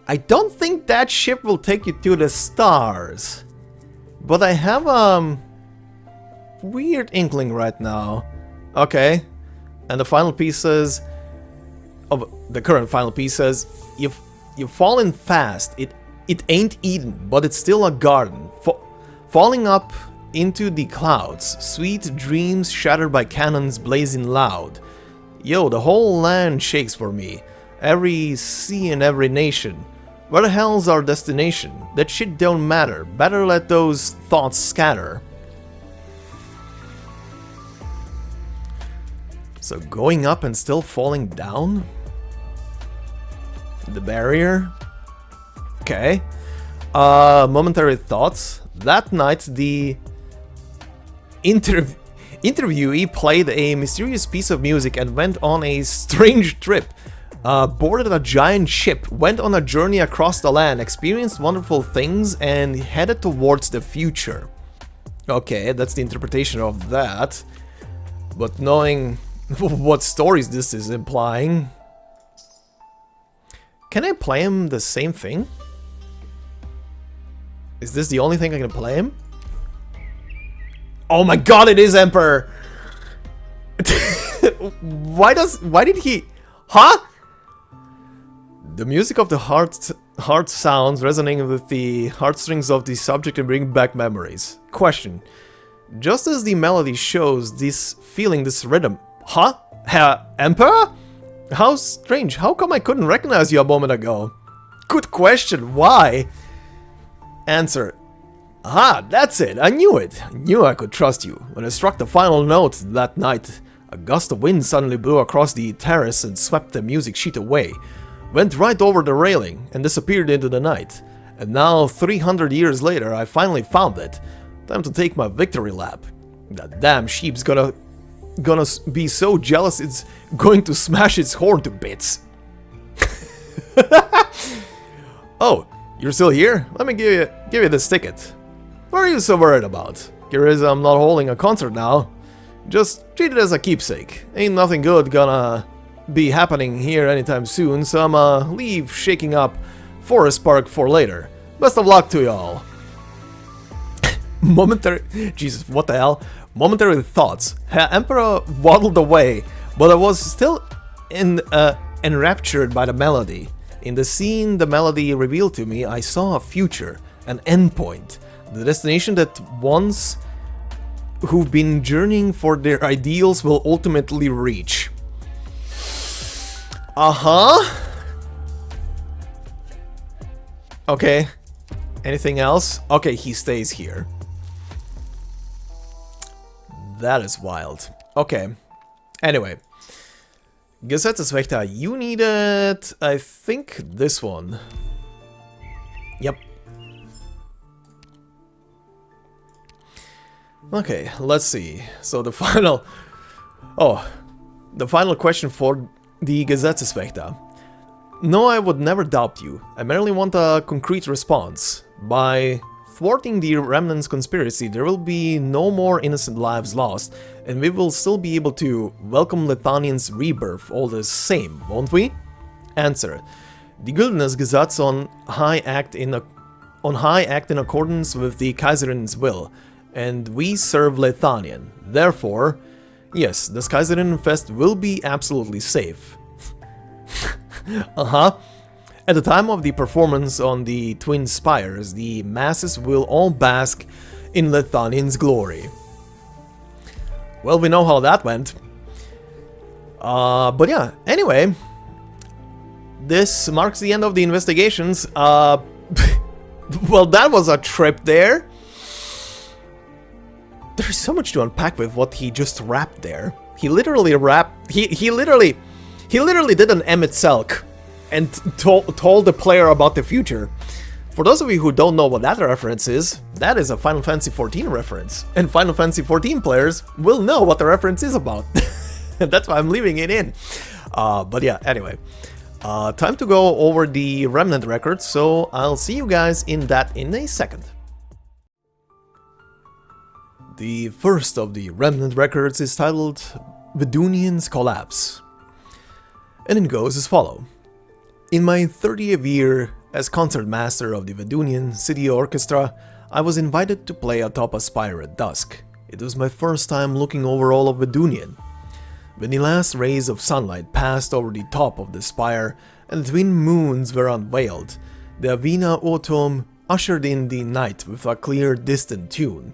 I don't think that ship will take you to the stars. But I have a weird inkling right now. Okay. And the final piece says... of the current final piece says, you've fallen fast. It ain't Eden, but it's still a garden. Falling up into the clouds, sweet dreams shattered by cannons blazing loud. Yo, the whole land shakes for me. Every sea and every nation. Where the hell's our destination? That shit don't matter. Better let those thoughts scatter. So going up and still falling down? The barrier? Okay. Momentary thoughts. That night, the interviewee played a mysterious piece of music and went on a strange trip. Boarded a giant ship, went on a journey across the land, experienced wonderful things, and headed towards the future. Okay, that's the interpretation of that. But knowing what stories this is implying... Can I play him the same thing? Is this the only thing I can play him? Oh my god, it is Emperor! Why did he... Huh? The music of the heart sounds resonating with the heartstrings of the subject and bring back memories. Question. Just as the melody shows this feeling, this rhythm... Huh? Emperor? How strange. How come I couldn't recognize you a moment ago? Good question. Why? Answer. Ah, that's it. I knew it. I knew I could trust you. When I struck the final note that night, a gust of wind suddenly blew across the terrace and swept the music sheet away. Went right over the railing and disappeared into the night. And now, 300 years later, I finally found it. Time to take my victory lap. That damn sheep's gonna be so jealous it's going to smash its horn to bits. Oh, you're still here? Let me give you this ticket. What are you so worried about? Curious I'm not holding a concert now. Just treat it as a keepsake. Ain't nothing good gonna be happening here anytime soon, so I'ma leave shaking up Forest Park for later. Best of luck to y'all. Momentary... Jesus, what the hell? Momentary thoughts. Emperor waddled away, but I was still enraptured by the melody. In the scene the melody revealed to me, I saw a future, an endpoint, the destination that once who've been journeying for their ideals will ultimately reach. Okay. Anything else? Okay, he stays here. That is wild. Okay. Anyway. Gesetzeswächter, you needed, I think, this one. Yep. Okay, let's see. So the final... Oh. The final question for the Gesetzeswächter. No, I would never doubt you. I merely want a concrete response. By thwarting the Remnants conspiracy, there will be no more innocent lives lost, and we will still be able to welcome Leithanien's rebirth all the same, won't we? Answer. The Güldenes Gesetz on high act in accordance with the Kaiserin's will, and we serve Leithanien. Therefore, yes, this Kaiserinnen Fest will be absolutely safe. At the time of the performance on the Twin Spires, the masses will all bask in Leithanien's glory. Well, we know how that went. But yeah, anyway. This marks the end of the investigations. Well, that was a trip there. There's so much to unpack with what he just rapped there. He literally rapped... He literally did an Emmett Selk and told the player about the future. For those of you who don't know what that reference is, that is a Final Fantasy XIV reference. And Final Fantasy XIV players will know what the reference is about. That's why I'm leaving it in. But yeah, anyway. Time to go over the Remnant records, so I'll see you guys in that in a second. The first of the Remnant records is titled Vidunian's Collapse. And it goes as follows. In my 30th year as concertmaster of the Vidunian City Orchestra, I was invited to play atop a spire at dusk. It was my first time looking over all of Vidunian. When the last rays of sunlight passed over the top of the spire and the twin moons were unveiled, the Avina Autumn ushered in the night with a clear, distant tune.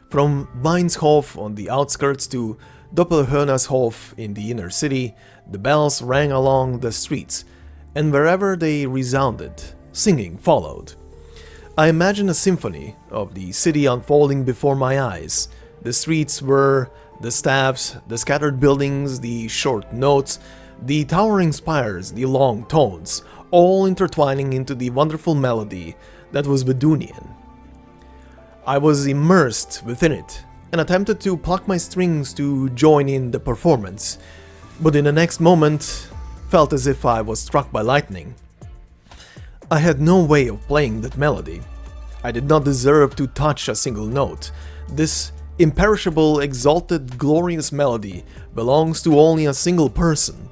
From Weinshof on the outskirts to Doppelhörnershof in the inner city, the bells rang along the streets, and wherever they resounded, singing followed. I imagined a symphony of the city unfolding before my eyes. The streets were the staffs, the scattered buildings, the short notes, the towering spires, the long tones, all intertwining into the wonderful melody that was Vidunian. I was immersed within it, and attempted to pluck my strings to join in the performance, but in the next moment felt as if I was struck by lightning. I had no way of playing that melody. I did not deserve to touch a single note. This imperishable, exalted, glorious melody belongs to only a single person.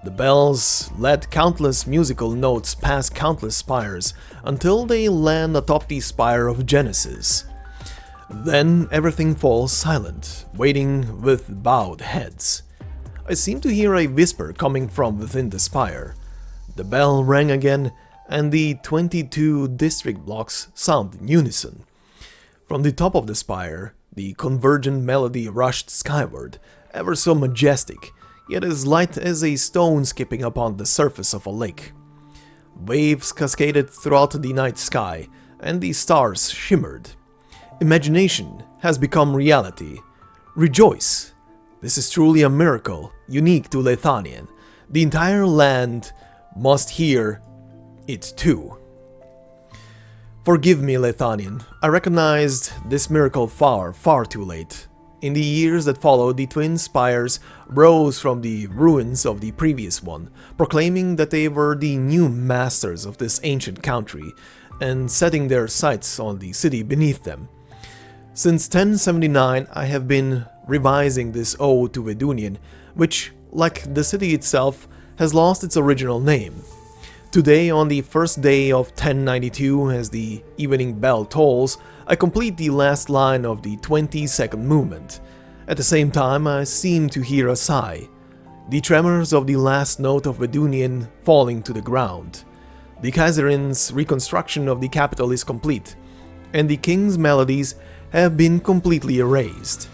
The bells led countless musical notes past countless spires until they land atop the spire of Genesis. Then everything falls silent, waiting with bowed heads. I seem to hear a whisper coming from within the spire. The bell rang again, and the 22 district blocks sound in unison. From the top of the spire, the convergent melody rushed skyward, ever so majestic, yet as light as a stone skipping upon the surface of a lake. Waves cascaded throughout the night sky, and the stars shimmered. Imagination has become reality. Rejoice! This is truly a miracle, unique to Leithanien. The entire land must hear it too. Forgive me, Leithanien. I recognized this miracle far, far too late. In the years that followed, the twin spires rose from the ruins of the previous one, proclaiming that they were the new masters of this ancient country, and setting their sights on the city beneath them. Since 1079, I have been revising this ode to Vidunian, which, like the city itself, has lost its original name. Today, on the first day of 1092, as the evening bell tolls, I complete the last line of the 20-second movement. At the same time, I seem to hear a sigh, the tremors of the last note of Vidunian falling to the ground. The Kaiserin's reconstruction of the capital is complete, and the king's melodies have been completely erased.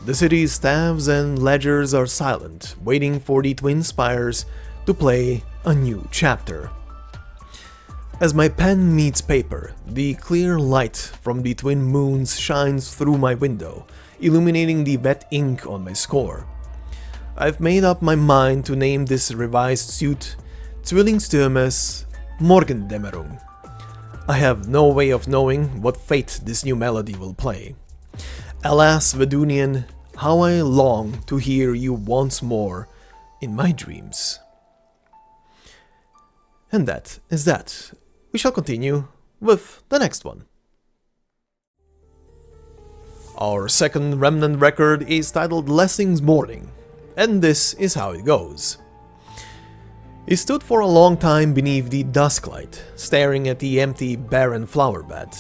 The city's staffs and ledgers are silent, waiting for the twin spires to play a new chapter. As my pen meets paper, the clear light from the twin moons shines through my window, illuminating the wet ink on my score. I've made up my mind to name this revised suit Zwillingstürmes Morgendämmerung. I have no way of knowing what fate this new melody will play. Alas, Vedunian, how I long to hear you once more in my dreams. And that is that. We shall continue with the next one. Our second Remnant record is titled Lessing's Morning, and this is how it goes. He stood for a long time beneath the dusklight, staring at the empty, barren flower bed.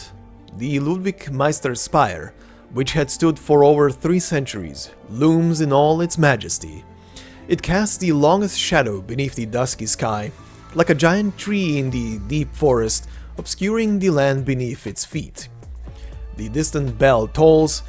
The Ludwig Meister spire, which had stood for over 3 centuries, looms in all its majesty. It casts the longest shadow beneath the dusky sky, like a giant tree in the deep forest, obscuring the land beneath its feet. The distant bell tolls,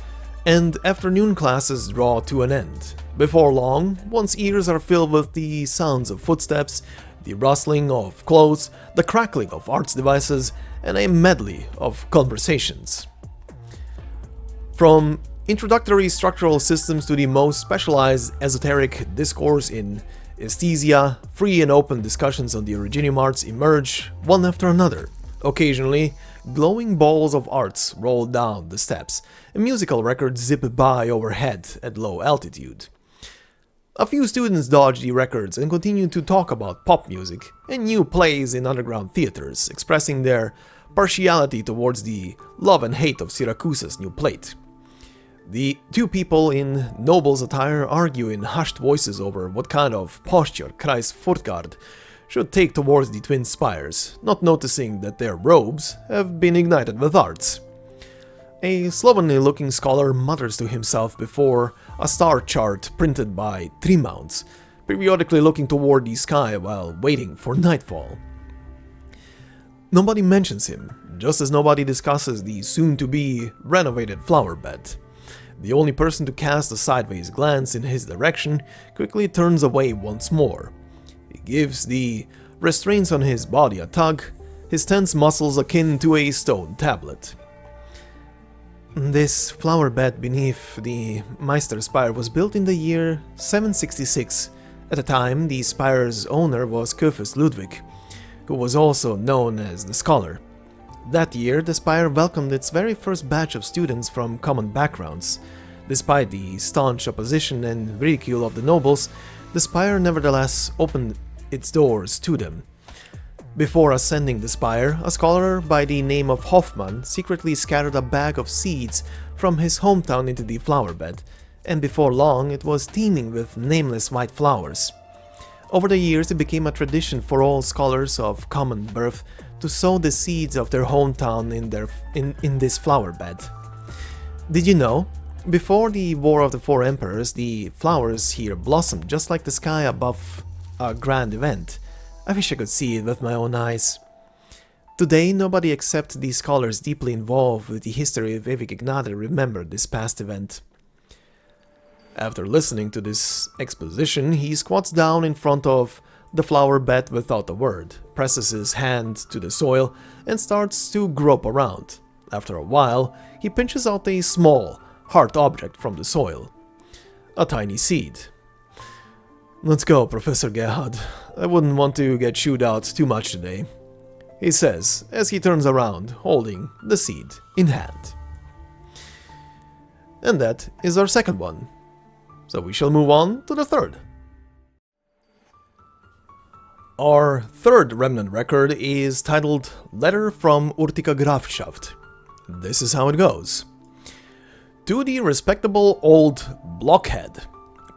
and afternoon classes draw to an end. Before long, one's ears are filled with the sounds of footsteps, the rustling of clothes, the crackling of arts devices, and a medley of conversations. From introductory structural systems to the most specialized esoteric discourse in aesthesia, free and open discussions on the originium arts emerge one after another. Occasionally, glowing balls of arts roll down the steps, and musical records zip by overhead at low altitude. A few students dodge the records and continue to talk about pop music and new plays in underground theaters, expressing their partiality towards the love and hate of Syracuse's new plate. The two people in noble's attire argue in hushed voices over what kind of posture Kreis Furtgard should take towards the twin spires, not noticing that their robes have been ignited with arts. A slovenly-looking scholar mutters to himself before a star chart printed by Tremounts, periodically looking toward the sky while waiting for nightfall. Nobody mentions him, just as nobody discusses the soon-to-be renovated flower bed. The only person to cast a sideways glance in his direction quickly turns away once more. He gives the restraints on his body a tug, his tense muscles akin to a stone tablet. This flower bed beneath the Meister spire was built in the year 766. At the time, the spire's owner was Kofus Ludwig, who was also known as the Scholar. That year, the spire welcomed its very first batch of students from common backgrounds. Despite the staunch opposition and ridicule of the nobles, the spire nevertheless opened its doors to them. Before ascending the spire, a scholar by the name of Hoffmann secretly scattered a bag of seeds from his hometown into the flower bed, and before long it was teeming with nameless white flowers. Over the years, it became a tradition for all scholars of common birth to sow the seeds of their hometown in this flower bed. Did you know? Before the War of the Four Emperors, the flowers here blossomed just like the sky above a grand event. I wish I could see it with my own eyes. Today, nobody except the scholars deeply involved with the history of Ewig Ignade remembered this past event. After listening to this exposition, he squats down in front of the flower bed without a word, presses his hand to the soil, and starts to grope around. After a while, he pinches out a small, hard object from the soil. A tiny seed. "Let's go, Professor Gerhard. I wouldn't want to get chewed out too much today," he says as he turns around, holding the seed in hand. And that is our second one. So we shall move on to the third. Our third Remnant record is titled Letter from Urtica Grafschaft. This is how it goes. To the respectable old blockhead.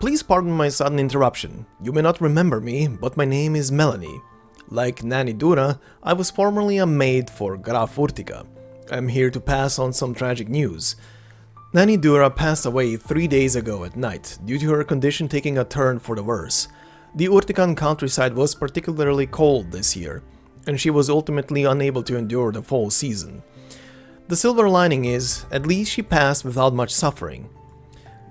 Please pardon my sudden interruption. You may not remember me, but my name is Melanie. Like Nanny Dura, I was formerly a maid for Graf Urtica. I'm here to pass on some tragic news. Nanny Dura passed away 3 days ago at night, due to her condition taking a turn for the worse. The Urtican countryside was particularly cold this year, and she was ultimately unable to endure the fall season. The silver lining is, at least she passed without much suffering.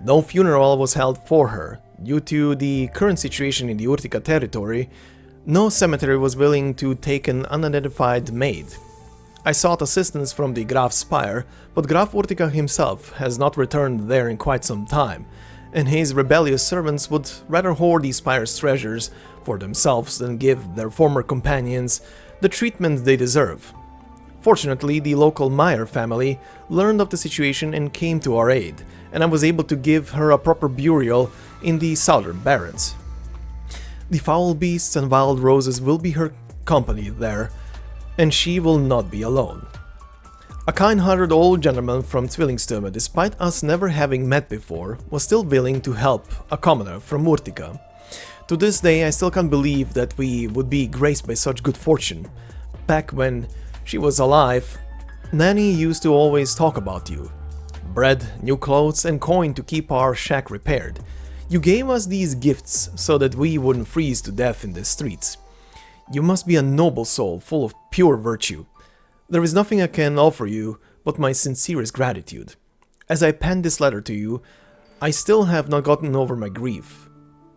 No funeral was held for her. Due to the current situation in the Urtica territory, no cemetery was willing to take an unidentified maid. I sought assistance from the Graf's spire, but Graf Urtica himself has not returned there in quite some time, and his rebellious servants would rather hoard the spire's treasures for themselves than give their former companions the treatment they deserve. Fortunately, the local Meyer family learned of the situation and came to our aid, and I was able to give her a proper burial in the southern barrens. The foul beasts and wild roses will be her company there, and she will not be alone. A kind-hearted old gentleman from Zwillingstürme, despite us never having met before, was still willing to help a commoner from Urtica. To this day, I still can't believe that we would be graced by such good fortune. Back when she was alive, Nanny used to always talk about you. Bread, new clothes, and coin to keep our shack repaired. You gave us these gifts so that we wouldn't freeze to death in the streets. You must be a noble soul, full of pure virtue. There is nothing I can offer you but my sincerest gratitude. As I pen this letter to you, I still have not gotten over my grief.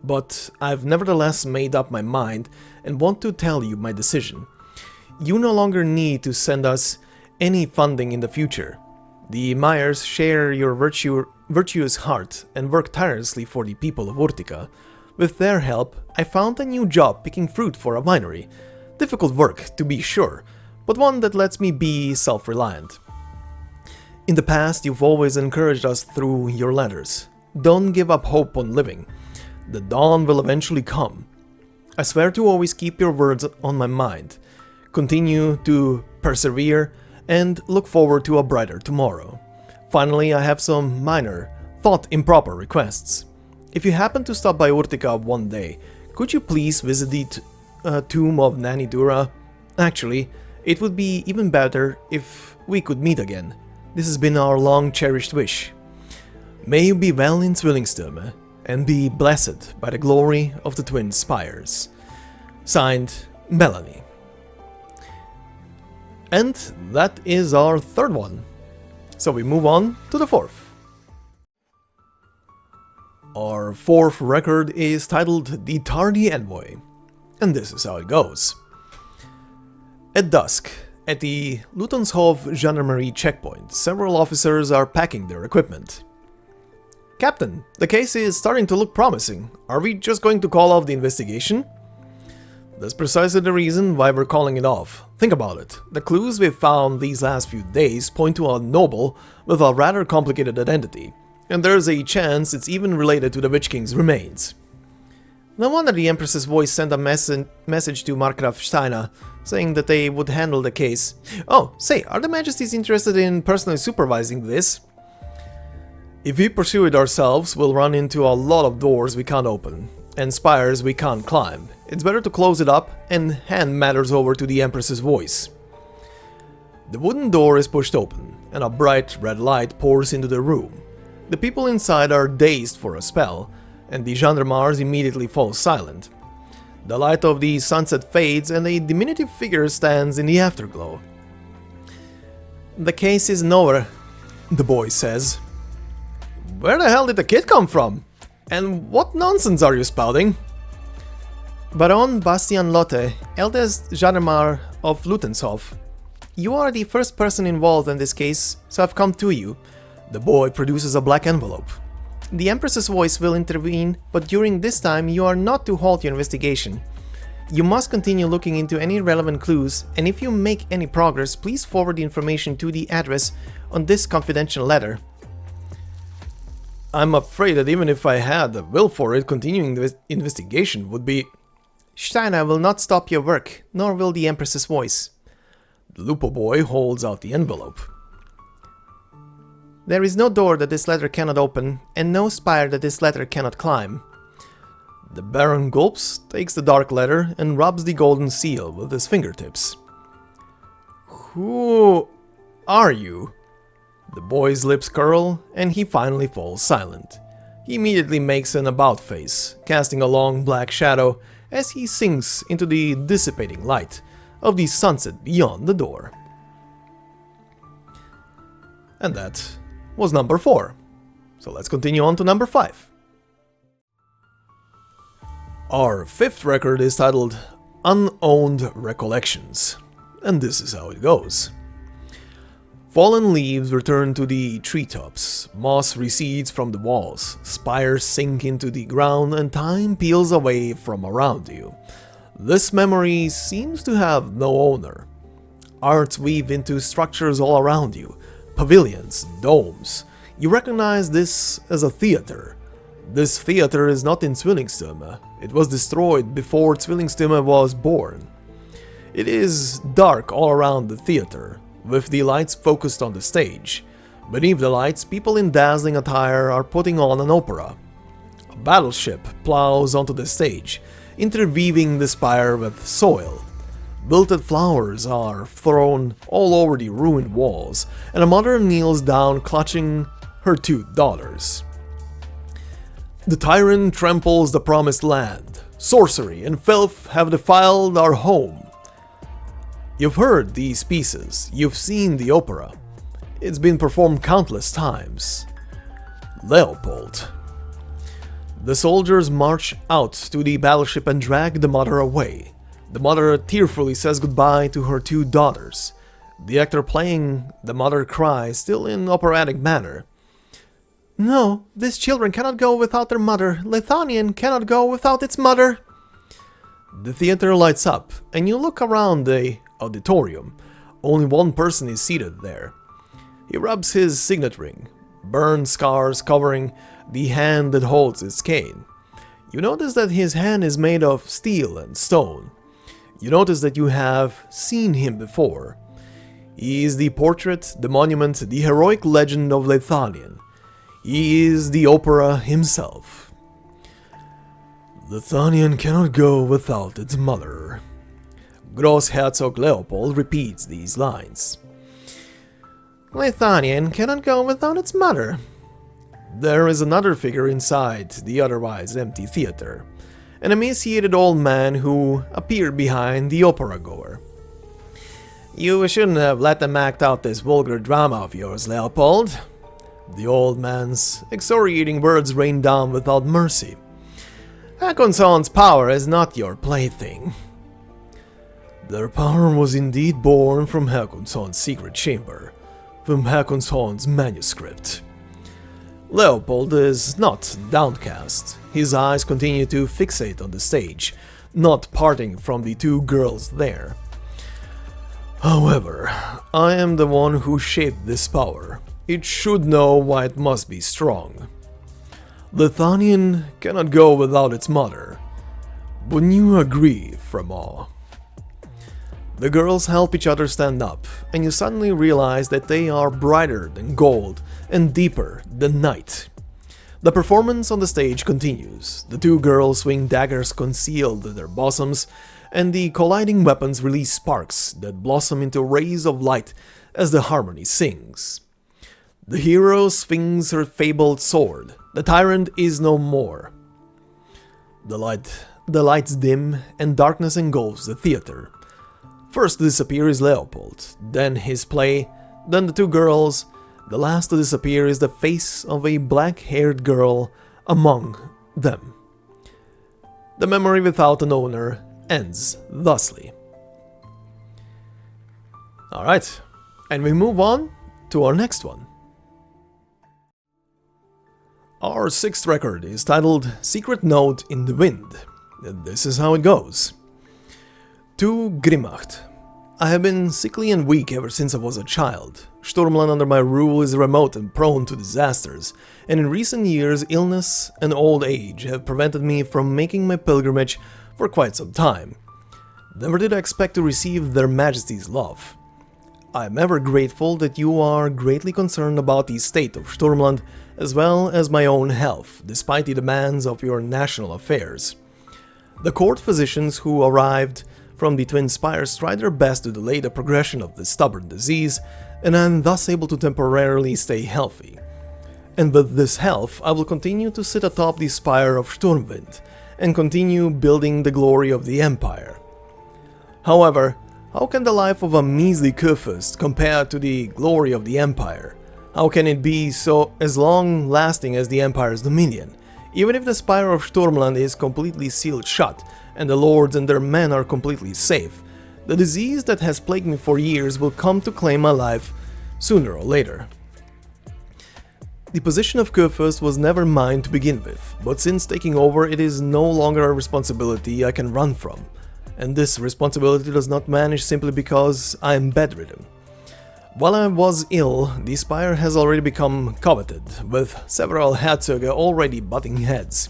But I've nevertheless made up my mind and want to tell you my decision. You no longer need to send us any funding in the future. The Meyers share your virtuous heart and work tirelessly for the people of Urtica. With their help, I found a new job picking fruit for a winery. Difficult work, to be sure, but one that lets me be self-reliant. In the past, you've always encouraged us through your letters. Don't give up hope on living. The dawn will eventually come. I swear to always keep your words on my mind. Continue to persevere and look forward to a brighter tomorrow. Finally, I have some minor, thought improper requests. If you happen to stop by Urtica one day, could you please visit the tomb of Nanny Dura? Actually, it would be even better if we could meet again. This has been our long-cherished wish. May you be well in Zwillingstürme, and be blessed by the glory of the twin spires. Signed, Melanie. And that is our third one. So we move on to the fourth. Our fourth record is titled The Tardy Envoy, and this is how it goes. At dusk, at the Lutonshof Gendarmerie checkpoint, several officers are packing their equipment. Captain, the case is starting to look promising. Are we just going to call off the investigation? That's precisely the reason why we're calling it off. Think about it. The clues we've found these last few days point to a noble with a rather complicated identity, and there's a chance it's even related to the Witch King's remains. No wonder the Empress's voice sent a message to Markgraf Steiner, saying that they would handle the case. Oh, say, are the Majesties interested in personally supervising this? If we pursue it ourselves, we'll run into a lot of doors we can't open, and spires we can't climb. It's better to close it up and hand matters over to the Empress's voice. The wooden door is pushed open, and a bright red light pours into the room. The people inside are dazed for a spell, and the gendarmes immediately fall silent. The light of the sunset fades, and a diminutive figure stands in the afterglow. The case isn't over, the boy says. Where the hell did the kid come from? And what nonsense are you spouting? Baron Bastian Lotte, eldest gendarme of Lutenshof. You are the first person involved in this case, so I've come to you. The boy produces a black envelope. The Empress's voice will intervene, but during this time you are not to halt your investigation. You must continue looking into any relevant clues, and if you make any progress, please forward the information to the address on this confidential letter. I'm afraid that even if I had the will for it, continuing the investigation would be... Steiner will not stop your work, nor will the Empress's voice. The Lupo boy holds out the envelope. There is no door that this letter cannot open, and no spire that this letter cannot climb. The Baron gulps, takes the dark letter, and rubs the golden seal with his fingertips. Who are you? The boy's lips curl, and he finally falls silent. He immediately makes an about face, casting a long black shadow as he sinks into the dissipating light of the sunset beyond the door. And that was number 4. So let's continue on to number 5. Our 5th record is titled Unowned Recollections, and this is how it goes. Fallen leaves return to the treetops, moss recedes from the walls, spires sink into the ground, and time peels away from around you. This memory seems to have no owner. Arts weave into structures all around you, pavilions, domes. You recognize this as a theater. This theater is not in Zwillingstürme. It was destroyed before Zwillingstürme was born. It is dark all around the theater, with the lights focused on the stage. Beneath the lights, people in dazzling attire are putting on an opera. A battleship plows onto the stage, interweaving the spire with soil. Wilted flowers are thrown all over the ruined walls, and a mother kneels down clutching her 2 daughters. The tyrant tramples the promised land. Sorcery and filth have defiled our home. You've heard these pieces, you've seen the opera. It's been performed countless times. Leopold. The soldiers march out to the battleship and drag the mother away. The mother tearfully says goodbye to her 2 daughters. The actor playing the mother cries, still in operatic manner. No, these children cannot go without their mother. Leithanien cannot go without its mother. The theater lights up, and you look around the Auditorium. Only one person is seated there. He rubs his signet ring, burn scars covering the hand that holds his cane. You notice that his hand is made of steel and stone. You notice that you have seen him before. He is the portrait, the monument, the heroic legend of Leithanien. He is the opera himself. Leithanien cannot go without its mother. Großherzog Leopold repeats these lines. Leithanien cannot go without its mother. There is another figure inside the otherwise empty theater, an emaciated old man who appeared behind the opera goer. You shouldn't have let them act out this vulgar drama of yours, Leopold. The old man's excoriating words rain down without mercy. Hakonsson's power is not your plaything. Their power was indeed born from Hakonsson's secret chamber, from Hakonsson's manuscript. Leopold is not downcast. His eyes continue to fixate on the stage, not parting from the 2 girls there. However, I am the one who shaped this power. It should know why it must be strong. Leithanien cannot go without its mother. Wouldn't you agree, Fremaw? The girls help each other stand up, and you suddenly realize that they are brighter than gold and deeper than night. The performance on the stage continues. The 2 girls swing daggers concealed in their bosoms, and the colliding weapons release sparks that blossom into rays of light as the harmony sings. The hero swings her fabled sword. The tyrant is no more. The lights dim, and darkness engulfs the theater. First to disappear is Leopold, then his play, then the 2 girls. The last to disappear is the face of a black-haired girl among them. The memory without an owner ends thusly. Alright, and we move on to our next one. Our 6th record is titled Secret Note in the Wind, and this is how it goes. To Grimmacht. I have been sickly and weak ever since I was a child. Sturmland under my rule is remote and prone to disasters, and in recent years illness and old age have prevented me from making my pilgrimage for quite some time. Never did I expect to receive their majesty's love. I am ever grateful that you are greatly concerned about the state of Sturmland as well as my own health, despite the demands of your national affairs. The court physicians who arrived from the Twin Spires tried their best to delay the progression of this stubborn disease, and I am thus able to temporarily stay healthy. And with this health, I will continue to sit atop the spire of Sturmwind, and continue building the glory of the Empire. However, how can the life of a measly Kurfürst compare to the glory of the Empire? How can it be so as long-lasting as the Empire's dominion? Even if the Spire of Sturmland is completely sealed shut, and the lords and their men are completely safe, the disease that has plagued me for years will come to claim my life sooner or later. The position of Kurfürst was never mine to begin with, but since taking over it is no longer a responsibility I can run from, and this responsibility does not vanish simply because I am bedridden. While I was ill, the Spire has already become coveted, with several Herzöge already butting heads.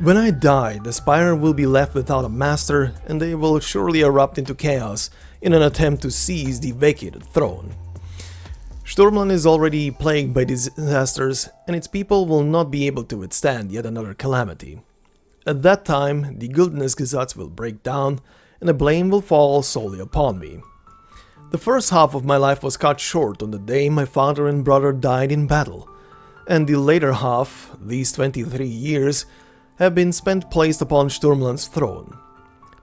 When I die, the Spire will be left without a master, and they will surely erupt into chaos in an attempt to seize the vacated throne. Sturmland is already plagued by disasters, and its people will not be able to withstand yet another calamity. At that time, the Guldnesgesetz will break down, and the blame will fall solely upon me. The first half of my life was cut short on the day my father and brother died in battle, and the later half, these 23 years, have been spent placed upon Sturmland's throne.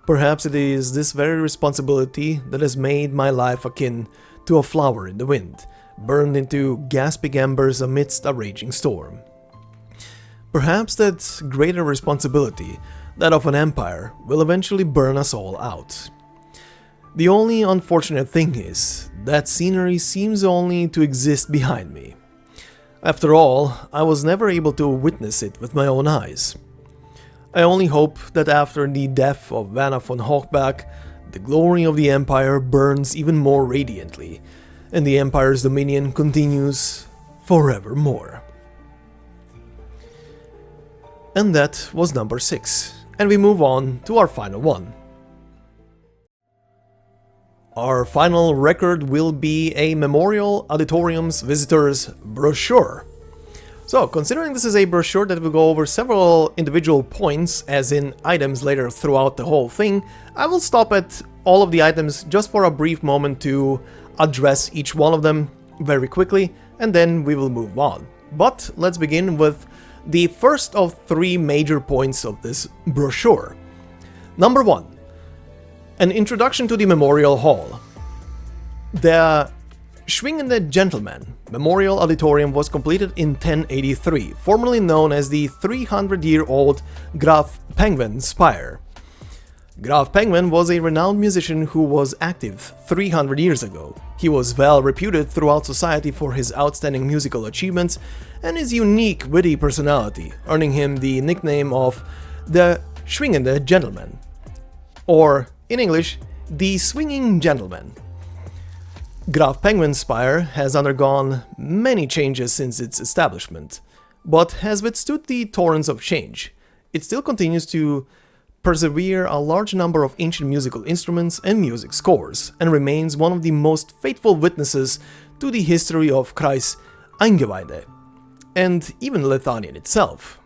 Perhaps it is this very responsibility that has made my life akin to a flower in the wind, burned into gasping embers amidst a raging storm. Perhaps that greater responsibility, that of an empire, will eventually burn us all out. The only unfortunate thing is, that scenery seems only to exist behind me. After all, I was never able to witness it with my own eyes. I only hope that after the death of Vanna von Hochbach, the glory of the Empire burns even more radiantly, and the Empire's dominion continues forevermore. And that was number 6, and we move on to our final one. Our final record will be a Memorial Auditorium's Visitors brochure. So, considering this is a brochure that will go over several individual points, as in items later throughout the whole thing, I will stop at all of the items just for a brief moment to address each one of them very quickly, and then we will move on. But let's begin with the first of 3 major points of this brochure. Number 1. An introduction to the Memorial Hall. The Schwingende Gentleman Memorial Auditorium was completed in 1083, formerly known as the 300-year-old Graf Penguin Spire. Graf Penguin was a renowned musician who was active 300 years ago. He was well reputed throughout society for his outstanding musical achievements and his unique, witty personality, earning him the nickname of the Schwingende Gentleman, or in English, the Swinging Gentleman. Graf Penguin Spire has undergone many changes since its establishment, but has withstood the torrents of change. It still continues to persevere a large number of ancient musical instruments and music scores, and remains one of the most faithful witnesses to the history of Kreis Eingeweide, and even Leithanien itself.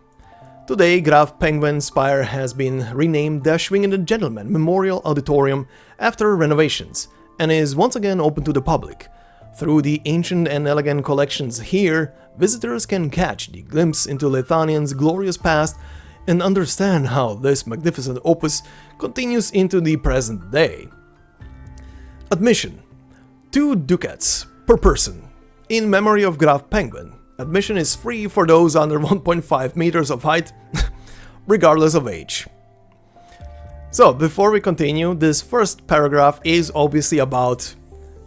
Today, Graf Penguin Spire has been renamed the Schwingende Gentleman Memorial Auditorium after renovations, and is once again open to the public. Through the ancient and elegant collections here, visitors can catch the glimpse into Leithanien's glorious past and understand how this magnificent opus continues into the present day. Admission: 2 ducats per person. In memory of Graf Penguin. Admission is free for those under 1.5 meters of height, regardless of age. So, before we continue, this first paragraph is obviously about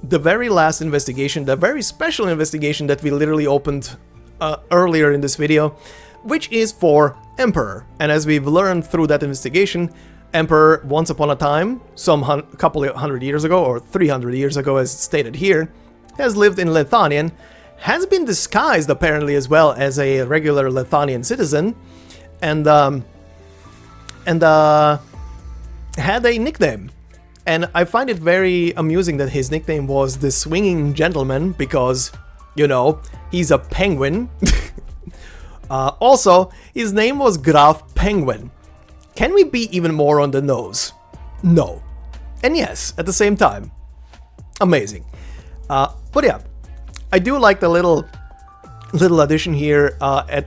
the very last investigation, the very special investigation that we literally opened earlier in this video, which is for Emperor. And as we've learned through that investigation, Emperor, once upon a time, couple of 100 years ago, or 300 years ago as stated here, has lived in Leithanien, has been disguised apparently as well as a regular Leithanian citizen, and had a nickname. And I find it very amusing that his nickname was the Swinging Gentleman, because, you know, he's a penguin. Also, his name was Graf Penguin. Can we be even more on the nose? No. And yes, at the same time. Amazing. But yeah, I do like the little addition here at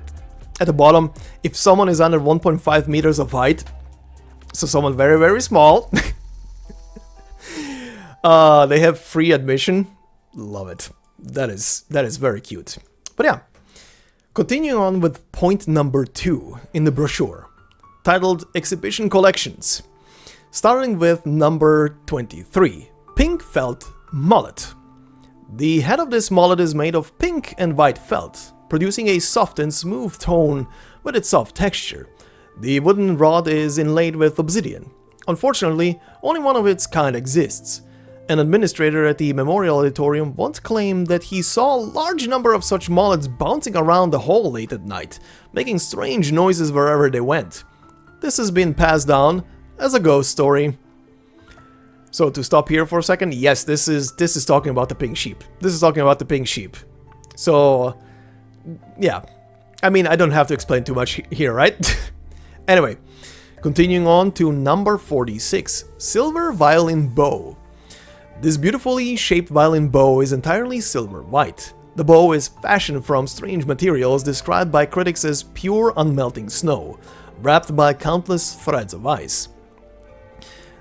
the bottom. If someone is under 1.5 meters of height, so someone very, very small, they have free admission. Love it. that is very cute. But yeah, continuing on with point number 2 in the brochure, titled Exhibition Collections. Starting with number 23, Pink Felt Mullet. The head of this mullet is made of pink and white felt, producing a soft and smooth tone with its soft texture. The wooden rod is inlaid with obsidian. Unfortunately, only one of its kind exists. An administrator at the Memorial Auditorium once claimed that he saw a large number of such mullets bouncing around the hall late at night, making strange noises wherever they went. This has been passed down as a ghost story. So to stop here for a second, yes, this is talking about the pink sheep. This is talking about the pink sheep. So, yeah. I mean, I don't have to explain too much here, right? Anyway, continuing on to number 46, Silver Violin Bow. This beautifully shaped violin bow is entirely silver white. The bow is fashioned from strange materials described by critics as pure unmelting snow, wrapped by countless threads of ice.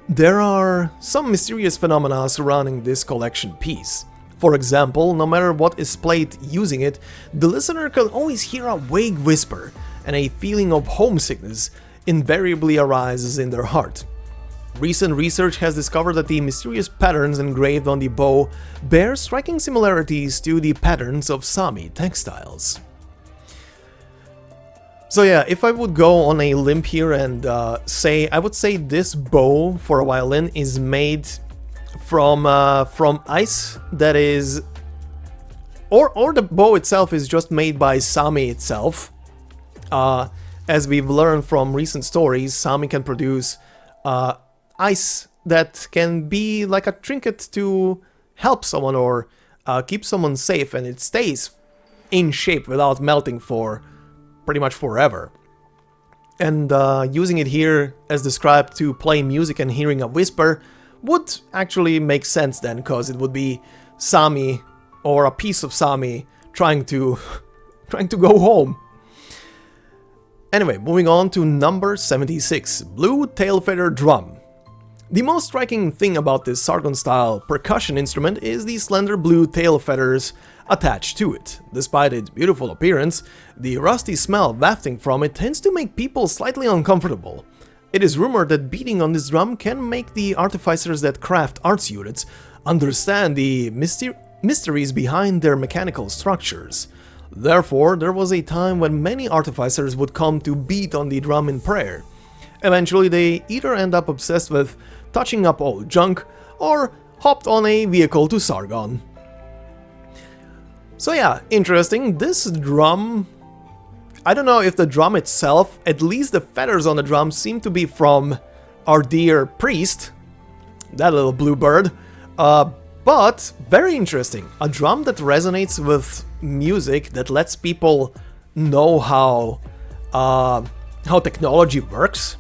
There are some mysterious phenomena surrounding this collection piece. For example, no matter what is played using it, the listener can always hear a vague whisper, and a feeling of homesickness invariably arises in their heart. Recent research has discovered that the mysterious patterns engraved on the bow bear striking similarities to the patterns of Sami textiles. So yeah, if I would go on a limb here and I would say this bow for a violin is made from ice that is, or the bow itself is just made by Sami itself. As we've learned from recent stories, Sami can produce ice that can be like a trinket to help someone or keep someone safe, and it stays in shape without melting for pretty much forever. And using it here as described to play music and hearing a whisper would actually make sense then, because it would be Sami or a piece of Sami trying to go home. Anyway, moving on to number 76, Blue Tail Feather Drum. The most striking thing about this Sargon-style percussion instrument is the slender blue tail feathers attached to it. Despite its beautiful appearance, the rusty smell wafting from it tends to make people slightly uncomfortable. It is rumored that beating on this drum can make the artificers that craft arts units understand the mysteries behind their mechanical structures. Therefore, there was a time when many artificers would come to beat on the drum in prayer. Eventually, they either end up obsessed with touching up old junk, or hopped on a vehicle to Sargon. So yeah, interesting. This drum, I don't know if the drum itself, at least the feathers on the drum seem to be from our dear priest, that little blue bird, but very interesting. A drum that resonates with music, that lets people know how technology works.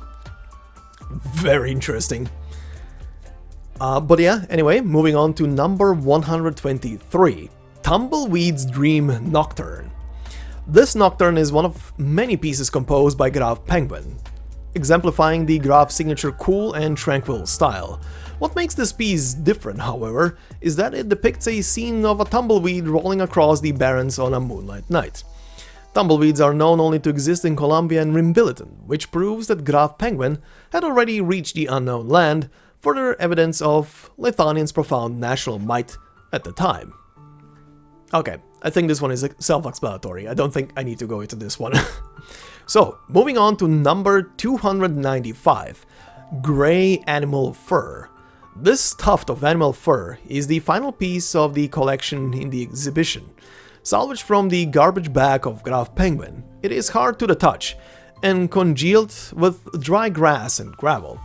Very interesting. But yeah, anyway, moving on to number 123, Tumbleweed's Dream Nocturne. This nocturne is one of many pieces composed by Graf Penguin, exemplifying the Graf's signature cool and tranquil style. What makes this piece different, however, is that it depicts a scene of a tumbleweed rolling across the barrens on a moonlight night. Tumbleweeds are known only to exist in Colombia and Rimbilliton, which proves that Graf Penguin had already reached the unknown land, further evidence of Leithanien's profound national might at the time. Okay, I think this one is self-explanatory. I don't think I need to go into this one. So, moving on to number 295, Grey Animal Fur. This tuft of animal fur is the final piece of the collection in the exhibition. Salvaged from the garbage bag of Graf Penguin, it is hard to the touch and congealed with dry grass and gravel.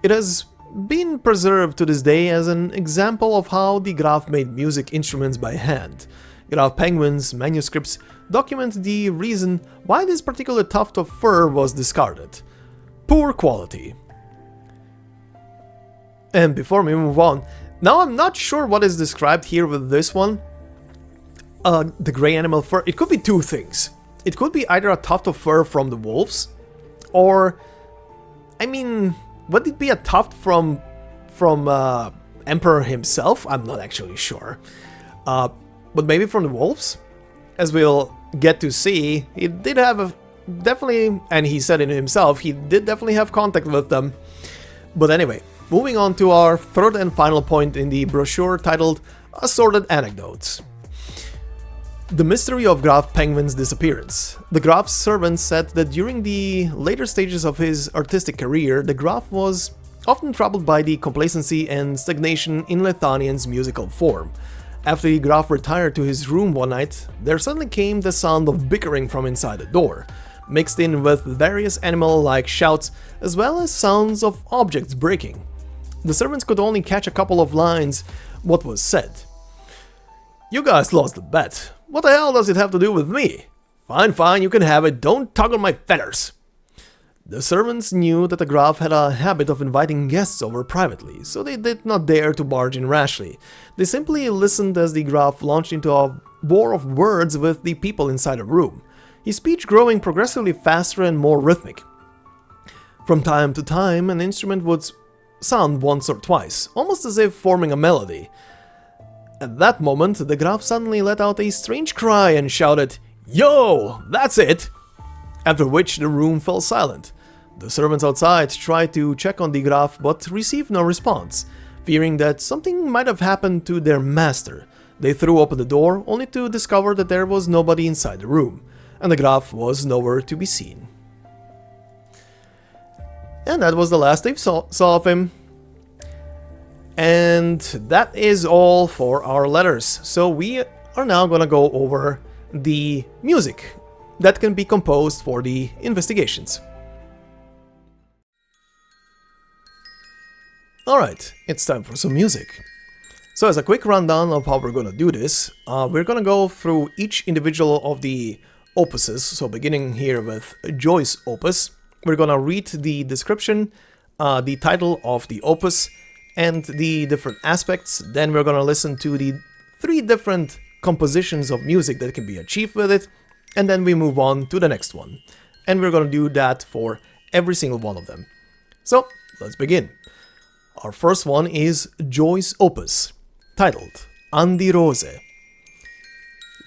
It has been preserved to this day as an example of how the Graf made music instruments by hand. Graf Penguin's manuscripts document the reason why this particular tuft of fur was discarded: poor quality. And before we move on, now I'm not sure what is described here with this one. The grey animal fur, it could be two things. It could be either a tuft of fur from the wolves, or, I mean, would it be a tuft from Emperor himself? I'm not actually sure. but maybe from the wolves? As we'll get to see, he did have definitely, and he said it himself, he did definitely have contact with them. But anyway, moving on to our third and final point in the brochure titled Assorted Anecdotes. The mystery of Graf Penguin's disappearance. The Graf's servants said that during the later stages of his artistic career, the Graf was often troubled by the complacency and stagnation in Leithanien's musical form. After the Graf retired to his room one night, there suddenly came the sound of bickering from inside the door, mixed in with various animal-like shouts, as well as sounds of objects breaking. The servants could only catch a couple of lines what was said. "You guys lost the bet. What the hell does it have to do with me? Fine, fine, you can have it, don't tug on my feathers." The servants knew that the Graf had a habit of inviting guests over privately, so they did not dare to barge in rashly. They simply listened as the Graf launched into a war of words with the people inside the room, his speech growing progressively faster and more rhythmic. From time to time, an instrument would sound once or twice, almost as if forming a melody. At that moment, the Graf suddenly let out a strange cry and shouted, "Yo, that's it!" After which the room fell silent. The servants outside tried to check on the Graf but received no response. Fearing that something might have happened to their master, they threw open the door only to discover that there was nobody inside the room, and the Graf was nowhere to be seen. And that was the last they saw of him. And that is all for our letters. So we are now gonna go over the music that can be composed for the investigations. Alright, it's time for some music. So as a quick rundown of how we're gonna do this, we're gonna go through each individual of the opuses, so beginning here with Joy's opus. We're gonna read the description, the title of the opus, and the different aspects. Then we're gonna listen to the 3 different compositions of music that can be achieved with it, and then we move on to the next one. And we're gonna do that for every single one of them. So, let's begin. Our first one is Joy's opus, titled Andi Rose.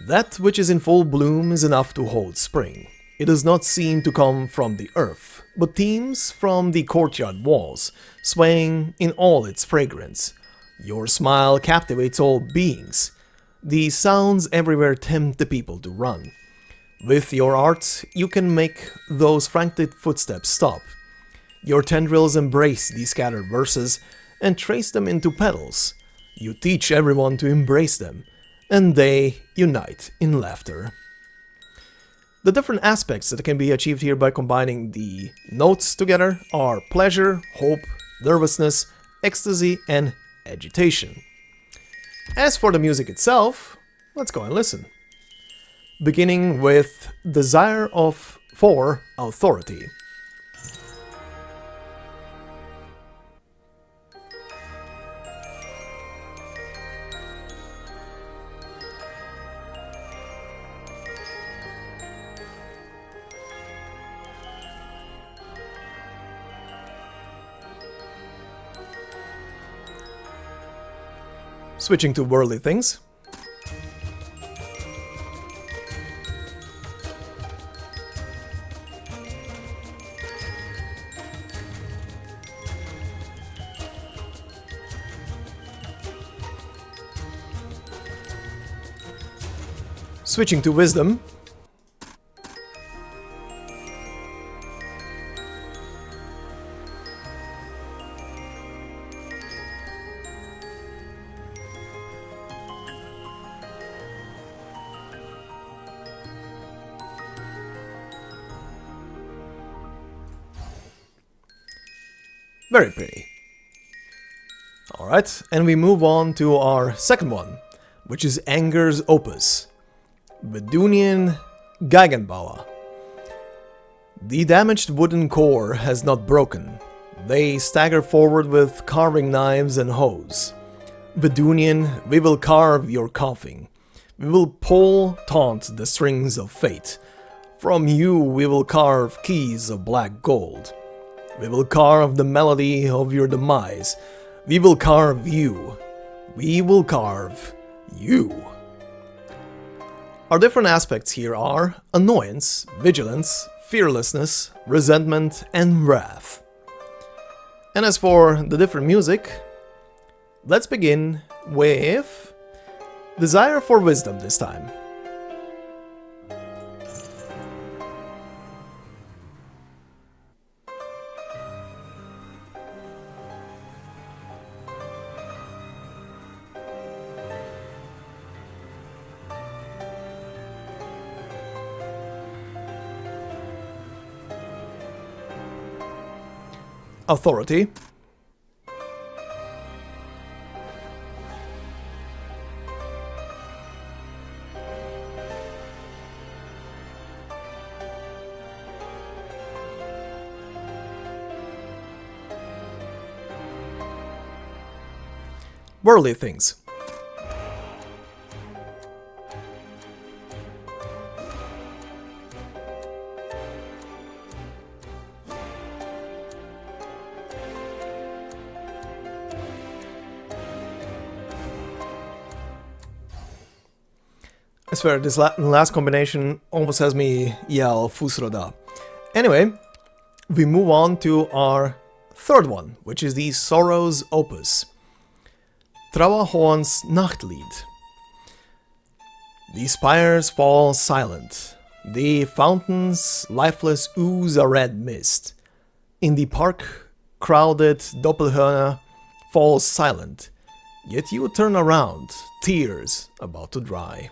That which is in full bloom is enough to hold spring. It does not seem to come from the earth, but teems from the courtyard walls, swaying in all its fragrance. Your smile captivates all beings. The sounds everywhere tempt the people to run. With your art, you can make those frantic footsteps stop. Your tendrils embrace these scattered verses and trace them into petals. You teach everyone to embrace them, and they unite in laughter. The different aspects that can be achieved here by combining the notes together are pleasure, hope, nervousness, ecstasy, and agitation. As for the music itself, let's go and listen. Beginning with Desire for Authority. Switching to worldly things. Switching to wisdom. Very pretty. Alright, and we move on to our second one, which is Anger's opus, Vedunian Geigenbauer. The damaged wooden core has not broken. They stagger forward with carving knives and hoes. Vedunian, we will carve your coughing. We will pull taut the strings of fate. From you we will carve keys of black gold. We will carve the melody of your demise. We will carve you. We will carve you. Our different aspects here are annoyance, vigilance, fearlessness, resentment, and wrath. And as for the different music, let's begin with Desire for Wisdom this time. Authority. Worldly things. I swear, this last combination almost has me yell Fusroda. Anyway, we move on to our third one, which is the Sorrow's opus. Trauerhorn's Nachtlied. The spires fall silent. The fountains lifeless ooze a red mist. In the park, crowded Doppelhörner falls silent. Yet you turn around, tears about to dry.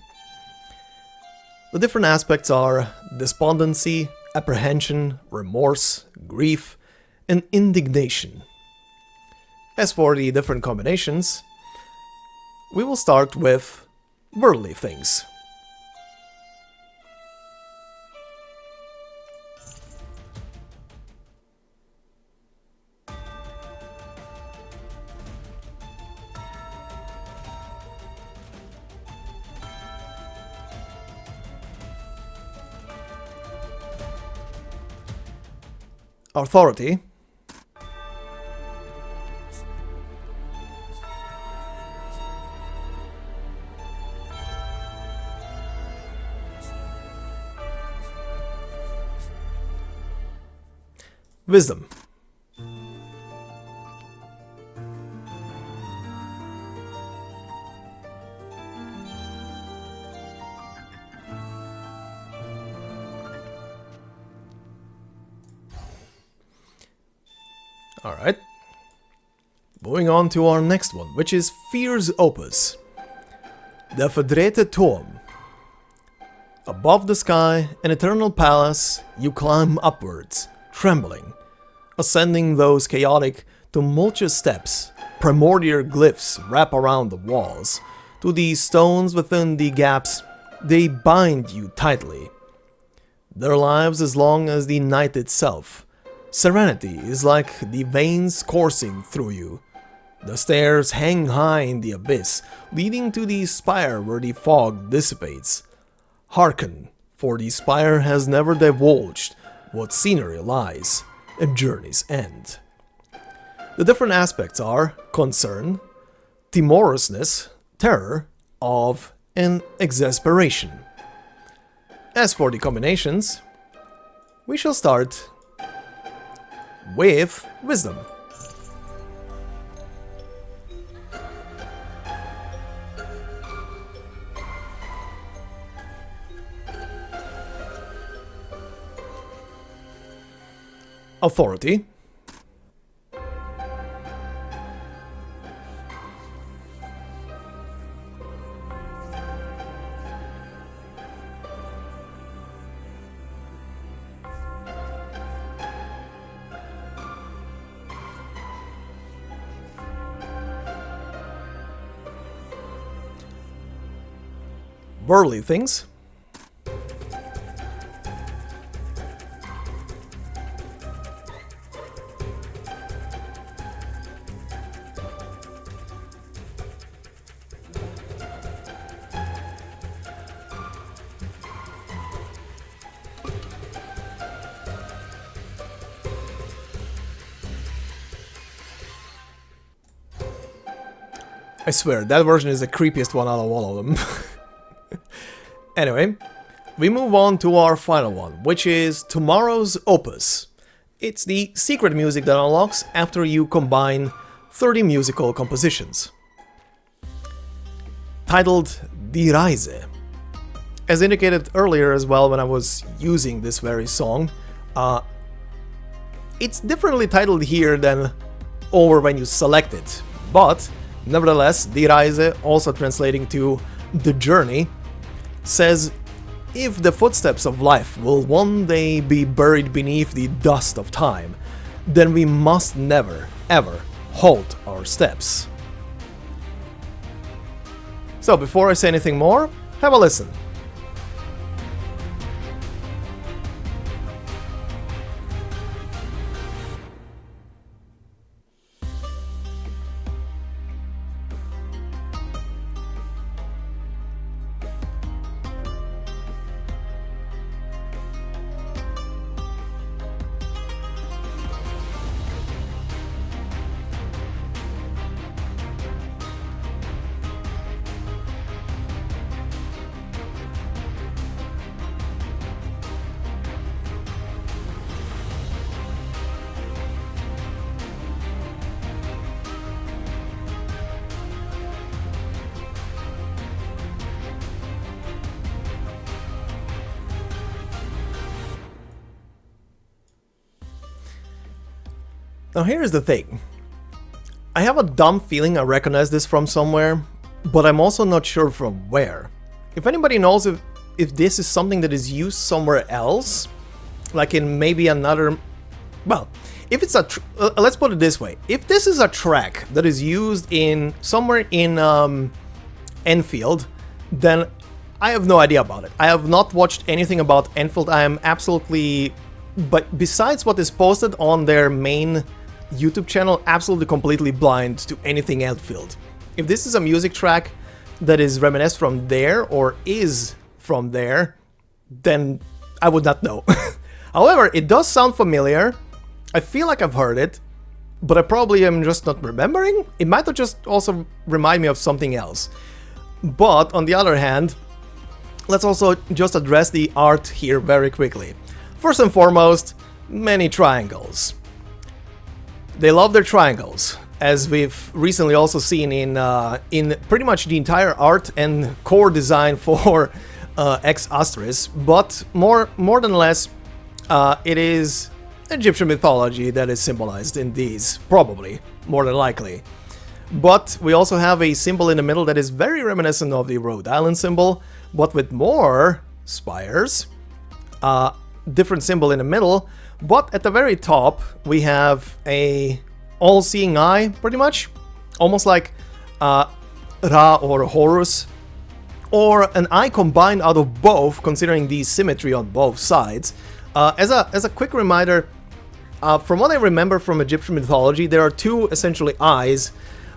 The different aspects are despondency, apprehension, remorse, grief, and indignation. As for the different combinations, we will start with worldly things. Authority. Wisdom. Alright. Moving on to our next one, which is Fear's opus. Der verdrehte Turm. Above the sky, an eternal palace, you climb upwards, trembling, ascending those chaotic, tumultuous steps. Primordial glyphs wrap around the walls. To the stones within the gaps, they bind you tightly. Their lives as long as the night itself. Serenity is like the veins coursing through you. The stairs hang high in the abyss, leading to the spire where the fog dissipates. Hearken, for the spire has never divulged what scenery lies at journey's end. The different aspects are concern, timorousness, terror, awe, and exasperation. As for the combinations, we shall start with wisdom. Authority. Worldly things. I swear, that version is the creepiest one out of all of them. Anyway, we move on to our final one, which is tomorrow's opus. It's the secret music that unlocks after you combine 30 musical compositions. Titled Die Reise. As indicated earlier as well when I was using this very song, it's differently titled here than over when you select it, but nevertheless, Die Reise, also translating to The Journey, says, if the footsteps of life will one day be buried beneath the dust of time, then we must never, ever halt our steps. So before I say anything more, have a listen. Now here's the thing. I have a dumb feeling I recognize this from somewhere, but I'm also not sure from where. If anybody knows if this is something that is used somewhere else, like in maybe another... Well, if it's a... let's put it this way. If this is a track that is used in somewhere in Enfield, then I have no idea about it. I have not watched anything about Enfield. I am absolutely... But besides what is posted on their main YouTube channel, absolutely completely blind to anything Enfield. If this is a music track that is reminiscent from there or is from there, then I would not know. However, it does sound familiar. I feel like I've heard it, but I probably am just not remembering. It might have just also remind me of something else. But on the other hand, let's also just address the art here very quickly. First and foremost, many triangles. They love their triangles, as we've recently also seen in pretty much the entire art and core design for X Astris, but more than less, it is Egyptian mythology that is symbolized in these, probably, more than likely. But we also have a symbol in the middle that is very reminiscent of the Rhode Island symbol, but with more spires. Different symbol in the middle, but at the very top we have a all-seeing eye, pretty much, almost like Ra or Horus, or an eye combined out of both, considering the symmetry on both sides. As a quick reminder, from what I remember from Egyptian mythology, there are two essentially eyes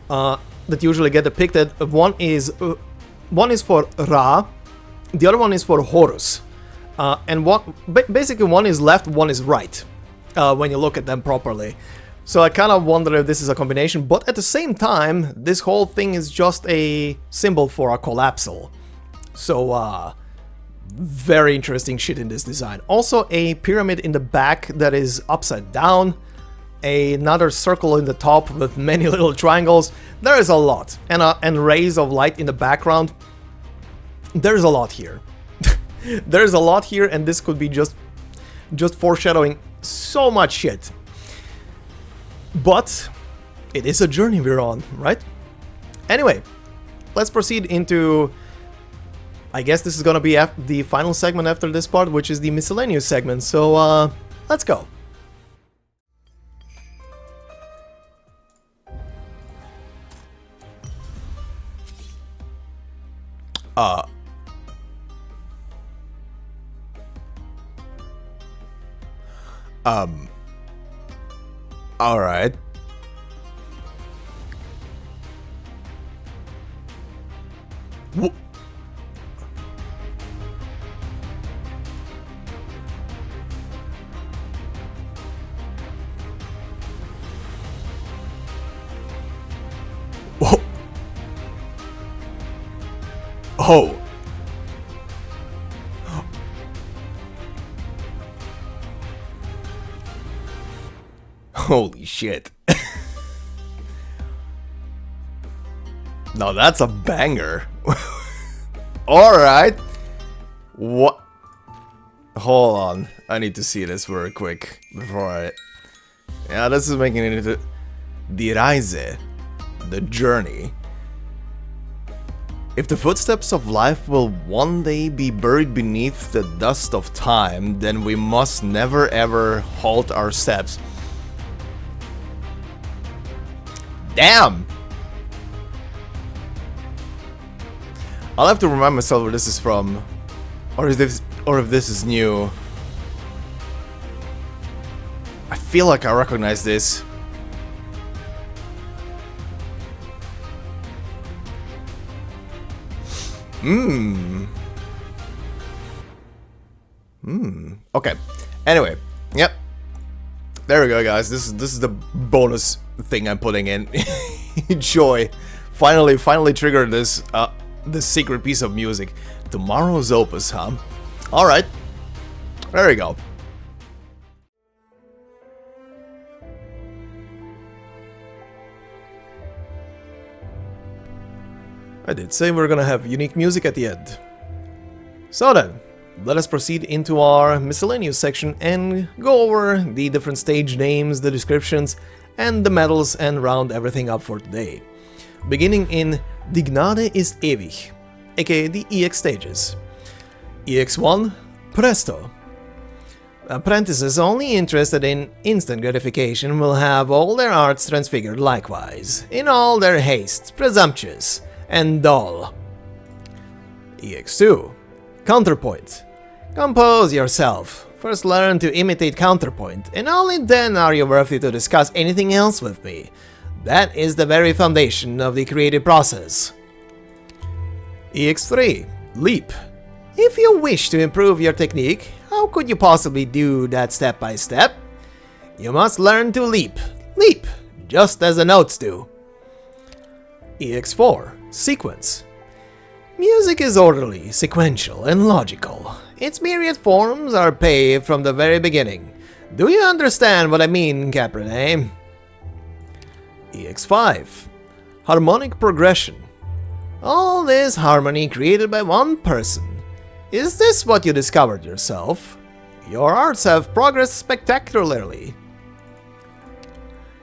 that usually get depicted. One is for Ra, the other one is for Horus. And basically one is left, one is right, when you look at them properly. So I kind of wonder if this is a combination, but at the same time, this whole thing is just a symbol for a collapsal. So, very interesting shit in this design. Also, a pyramid in the back that is upside down, another circle in the top with many little triangles. There is a lot, and rays of light in the background. There's a lot here. There's a lot here, and this could be just foreshadowing so much shit. But it is a journey we're on, right? Anyway, let's proceed into... I guess this is gonna be the final segment after this part, which is the miscellaneous segment, so let's go. Alright. Oh. Holy shit. Now that's a banger. Alright. What? Hold on. I need to see this very quick before I... Yeah, this is making it into... Die Reise. The journey. If the footsteps of life will one day be buried beneath the dust of time, then we must never ever halt our steps. Damn! I'll have to remind myself where this is from, or if this is new. I feel like I recognize this. Okay. Anyway, yep. There we go, guys. This is the bonus thing I'm putting in. Enjoy. Finally triggered this this secret piece of music. Tomorrow's opus, huh? All right. There we go. I did say we're gonna have unique music at the end. So then, let us proceed into our miscellaneous section and go over the different stage names, the descriptions, and the medals, and round everything up for today. Beginning in Die Gnade ist ewig, aka the EX stages. EX1, Presto. Apprentices only interested in instant gratification will have all their arts transfigured likewise, in all their haste, presumptuous, and dull. EX2, Counterpoint. Compose yourself. First learn to imitate counterpoint, and only then are you worthy to discuss anything else with me. That is the very foundation of the creative process. EX3, Leap. If you wish to improve your technique, how could you possibly do that step by step? You must learn to leap. Leap, just as the notes do. EX4, Sequence. Music is orderly, sequential, and logical. Its myriad forms are paved from the very beginning. Do you understand what I mean, Caprine? EX5, Harmonic Progression. All this harmony created by one person. Is this what you discovered yourself? Your arts have progressed spectacularly.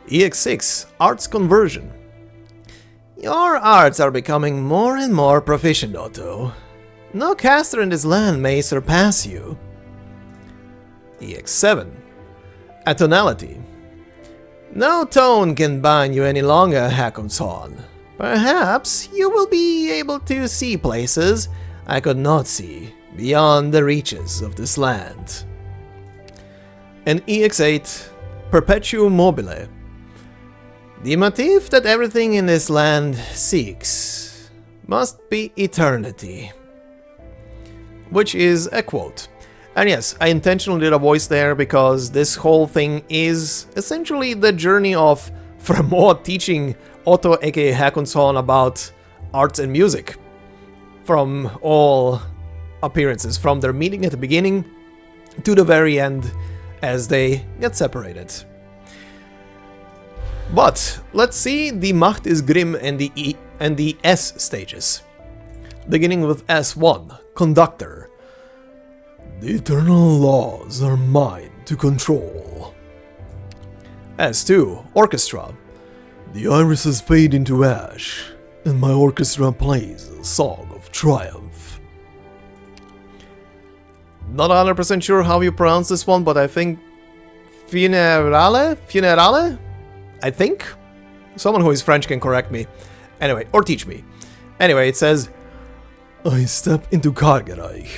EX6, Arts Conversion. Your arts are becoming more and more proficient, Otto. No caster in this land may surpass you. EX7, Atonality. No tone can bind you any longer, Hakon-san. Perhaps you will be able to see places I could not see beyond the reaches of this land. And EX8, Perpetuum Mobile. The motif that everything in this land seeks must be eternity. Which is a quote. And yes, I intentionally did a voice there because this whole thing is essentially the journey of Fremont teaching Otto aka Hakon-san about arts and music. From all appearances, from their meeting at the beginning to the very end as they get separated. But let's see the Macht ist Grimm and the E and the S stages. Beginning with S1, Conductor. The eternal laws are mine to control. S2, Orchestra. The irises fade into ash, and my orchestra plays a song of triumph. Not 100% sure how you pronounce this one, but I think Funerale? I think? Someone who is French can correct me. Anyway, or teach me. Anyway, it says, I step into Kargereich.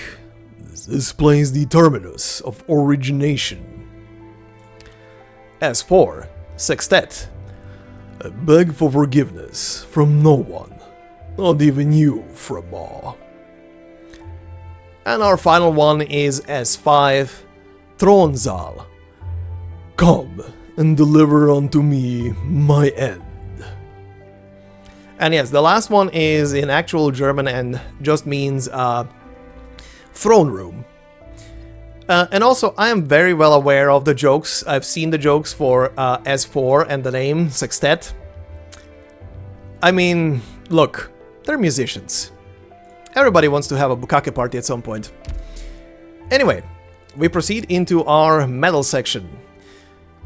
This displays the terminus of origination. S4, Sextet. I beg for forgiveness from no one, not even you, Fremont. And our final one is S5, Thronsaal. Come and deliver unto me my end. And yes, the last one is in actual German and just means throne room. And also, I am very well aware of the jokes. I've seen the jokes for S4 and the name Sextet. I mean, look, they're musicians. Everybody wants to have a bukkake party at some point. Anyway, we proceed into our metal section.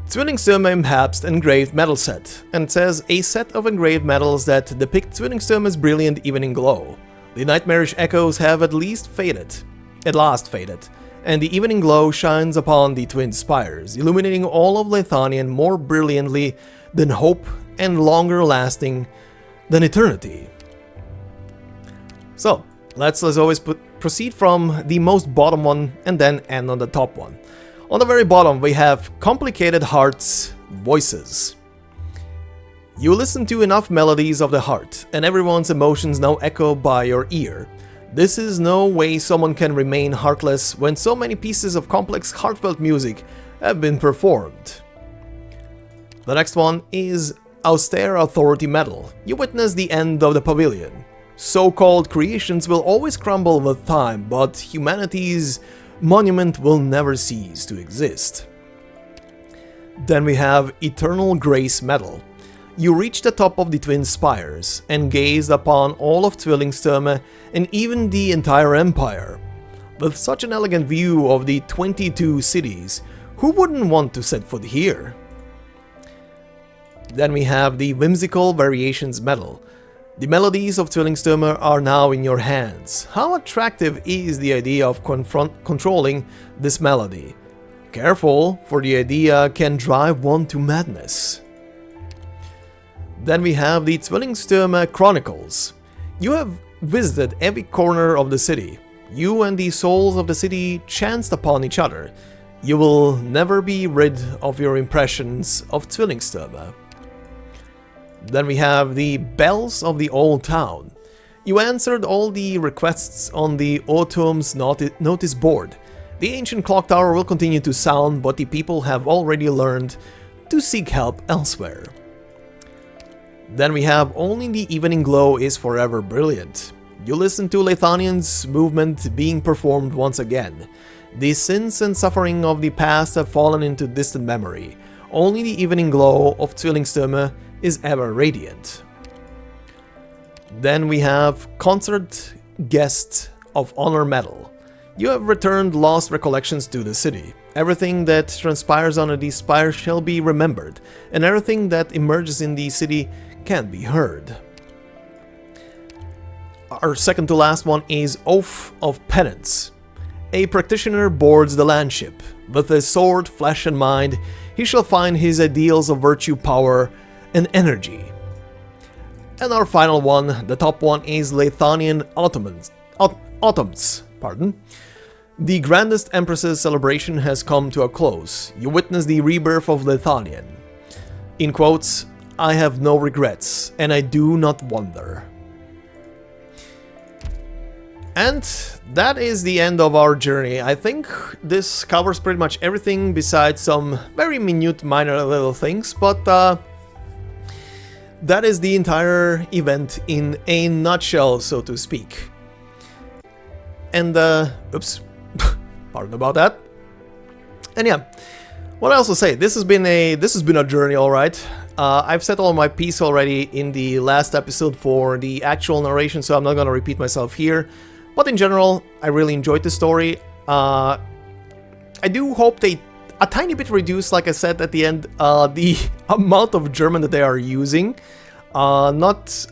Zwillingstürme im Herbst engraved metal set, and it says a set of engraved metals that depict Zwillingstürme's brilliant evening glow. The nightmarish echoes have at last faded, and the evening glow shines upon the twin spires, illuminating all of Leithanien more brilliantly than hope and longer lasting than eternity. So, let's as always proceed from the most bottom one and then end on the top one. On the very bottom we have Complicated Heart's Voices. You listen to enough melodies of the heart, and everyone's emotions now echo by your ear. This is no way someone can remain heartless when so many pieces of complex heartfelt music have been performed. The next one is Austere Authority Metal. You witness the end of the pavilion. So-called creations will always crumble with time, but humanity's monument will never cease to exist. Then we have Eternal Grace Metal. You reach the top of the twin spires and gaze upon all of Zwillingstürme and even the entire empire. With such an elegant view of the 22 cities, who wouldn't want to set foot here? Then we have the Whimsical Variations Metal. The melodies of Zwillingstürme are now in your hands. How attractive is the idea of controlling this melody? Careful, for the idea can drive one to madness. Then we have the Zwillingstürme Chronicles. You have visited every corner of the city. You and the souls of the city chanced upon each other. You will never be rid of your impressions of Zwillingstürme. Then we have the Bells of the Old Town. You answered all the requests on the Auditorium's notice board. The ancient clock tower will continue to sound, but the people have already learned to seek help elsewhere. Then we have Only the Evening Glow is Forever Brilliant. You listen to Leithanien's movement being performed once again. The sins and suffering of the past have fallen into distant memory. Only the Evening Glow of Zwillingstürme is ever radiant. Then we have Concert Guest of Honor Metal. You have returned lost recollections to the city. Everything that transpires under these spires shall be remembered, and everything that emerges in the city can be heard. Our second to last one is Oath of Penance. A practitioner boards the landship. With his sword, flesh and mind, he shall find his ideals of virtue, power, and energy. And our final one, the top one, is Leithanien Autumns. The grandest Empresses celebration has come to a close. You witness the rebirth of Leithanien. In quotes, I have no regrets, and I do not wonder. And that is the end of our journey. I think this covers pretty much everything besides some very minute minor little things, but that is the entire event in a nutshell, so to speak. And oops, pardon about that. And yeah, what else to say? This has been a journey, all right. I've said all my piece already in the last episode for the actual narration, so I'm not gonna repeat myself here. But in general, I really enjoyed the story. I do hope they a tiny bit reduce, like I said at the end, the amount of German that they are using. Not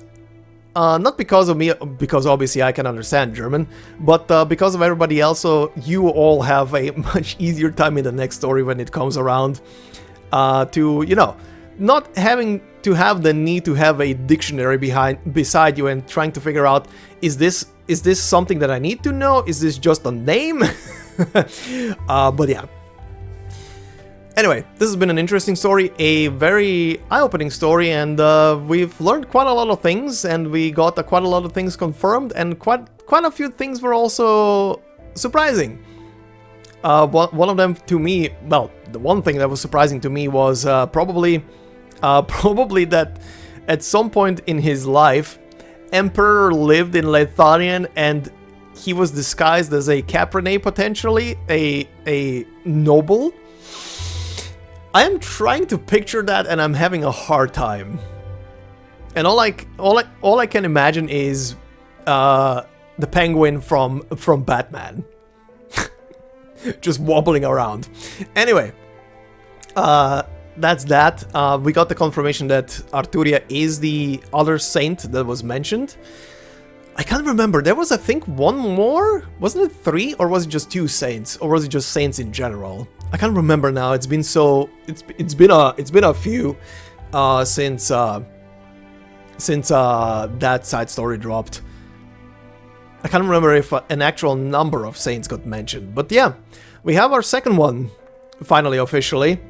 because of me, because obviously I can understand German, but because of everybody else, so you all have a much easier time in the next story when it comes around to, you know, not having to have the need to have a dictionary beside you and trying to figure out, is this something that I need to know? Is this just a name? But yeah. Anyway, this has been an interesting story, a very eye-opening story, and we've learned quite a lot of things, and we got quite a lot of things confirmed, and quite a few things were also surprising. One of them to me, well, the one thing that was surprising to me was probably that at some point in his life, Emperor lived in Leithanien and he was disguised as a Caprine, potentially a noble. I am trying to picture that, and I'm having a hard time. And all I can imagine is the Penguin from Batman, just wobbling around. Anyway, that's that. We got the confirmation that Arturia is the other saint that was mentioned. I can't remember. There was, I think, one more. Wasn't it 3, or was it just 2 saints, or was it just saints in general? I can't remember now. It's been so. It's been a few since that side story dropped. I can't remember if an actual number of saints got mentioned, but yeah, we have our second one finally officially.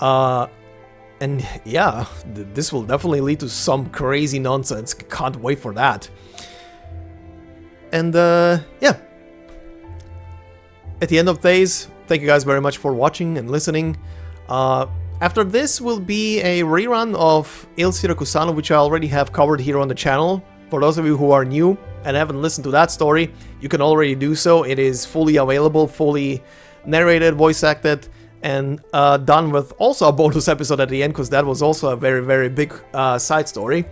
And yeah, this will definitely lead to some crazy nonsense. Can't wait for that. And yeah, at the end of days, thank you guys very much for watching and listening. After this will be a rerun of Il Sirakusano, which I already have covered here on the channel. For those of you who are new and haven't listened to that story, you can already do so. It is fully available, fully narrated, voice acted, and done with also a bonus episode at the end, because that was also a very, very big side story.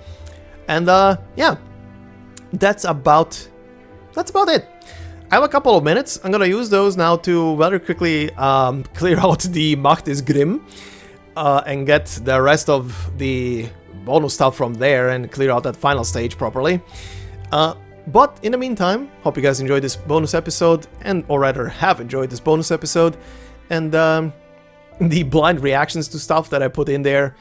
And yeah, that's about it. I have a couple of minutes. I'm gonna use those now to very quickly clear out the Macht ist Grimm and get the rest of the bonus stuff from there and clear out that final stage properly. But in the meantime, hope you guys enjoyed this bonus episode, or rather have enjoyed this bonus episode, and the blind reactions to stuff that I put in there.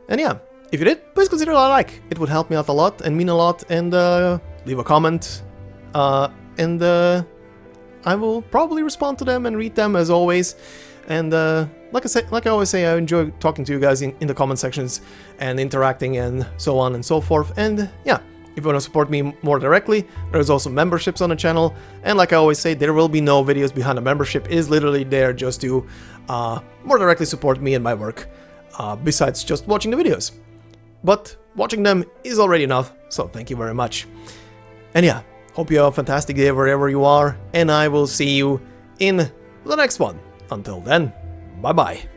And yeah, if you did, please consider a like. It would help me out a lot and mean a lot, and leave a comment, and I will probably respond to them and read them as always. And like I always say, I enjoy talking to you guys in the comment sections and interacting and so on and so forth. And yeah, if you want to support me more directly, there's also memberships on the channel. And like I always say, there will be no videos behind the membership. It is literally there just to more directly support me and my work, besides just watching the videos. But watching them is already enough, so thank you very much. And yeah, hope you have a fantastic day wherever you are, and I will see you in the next one. Until then, bye-bye.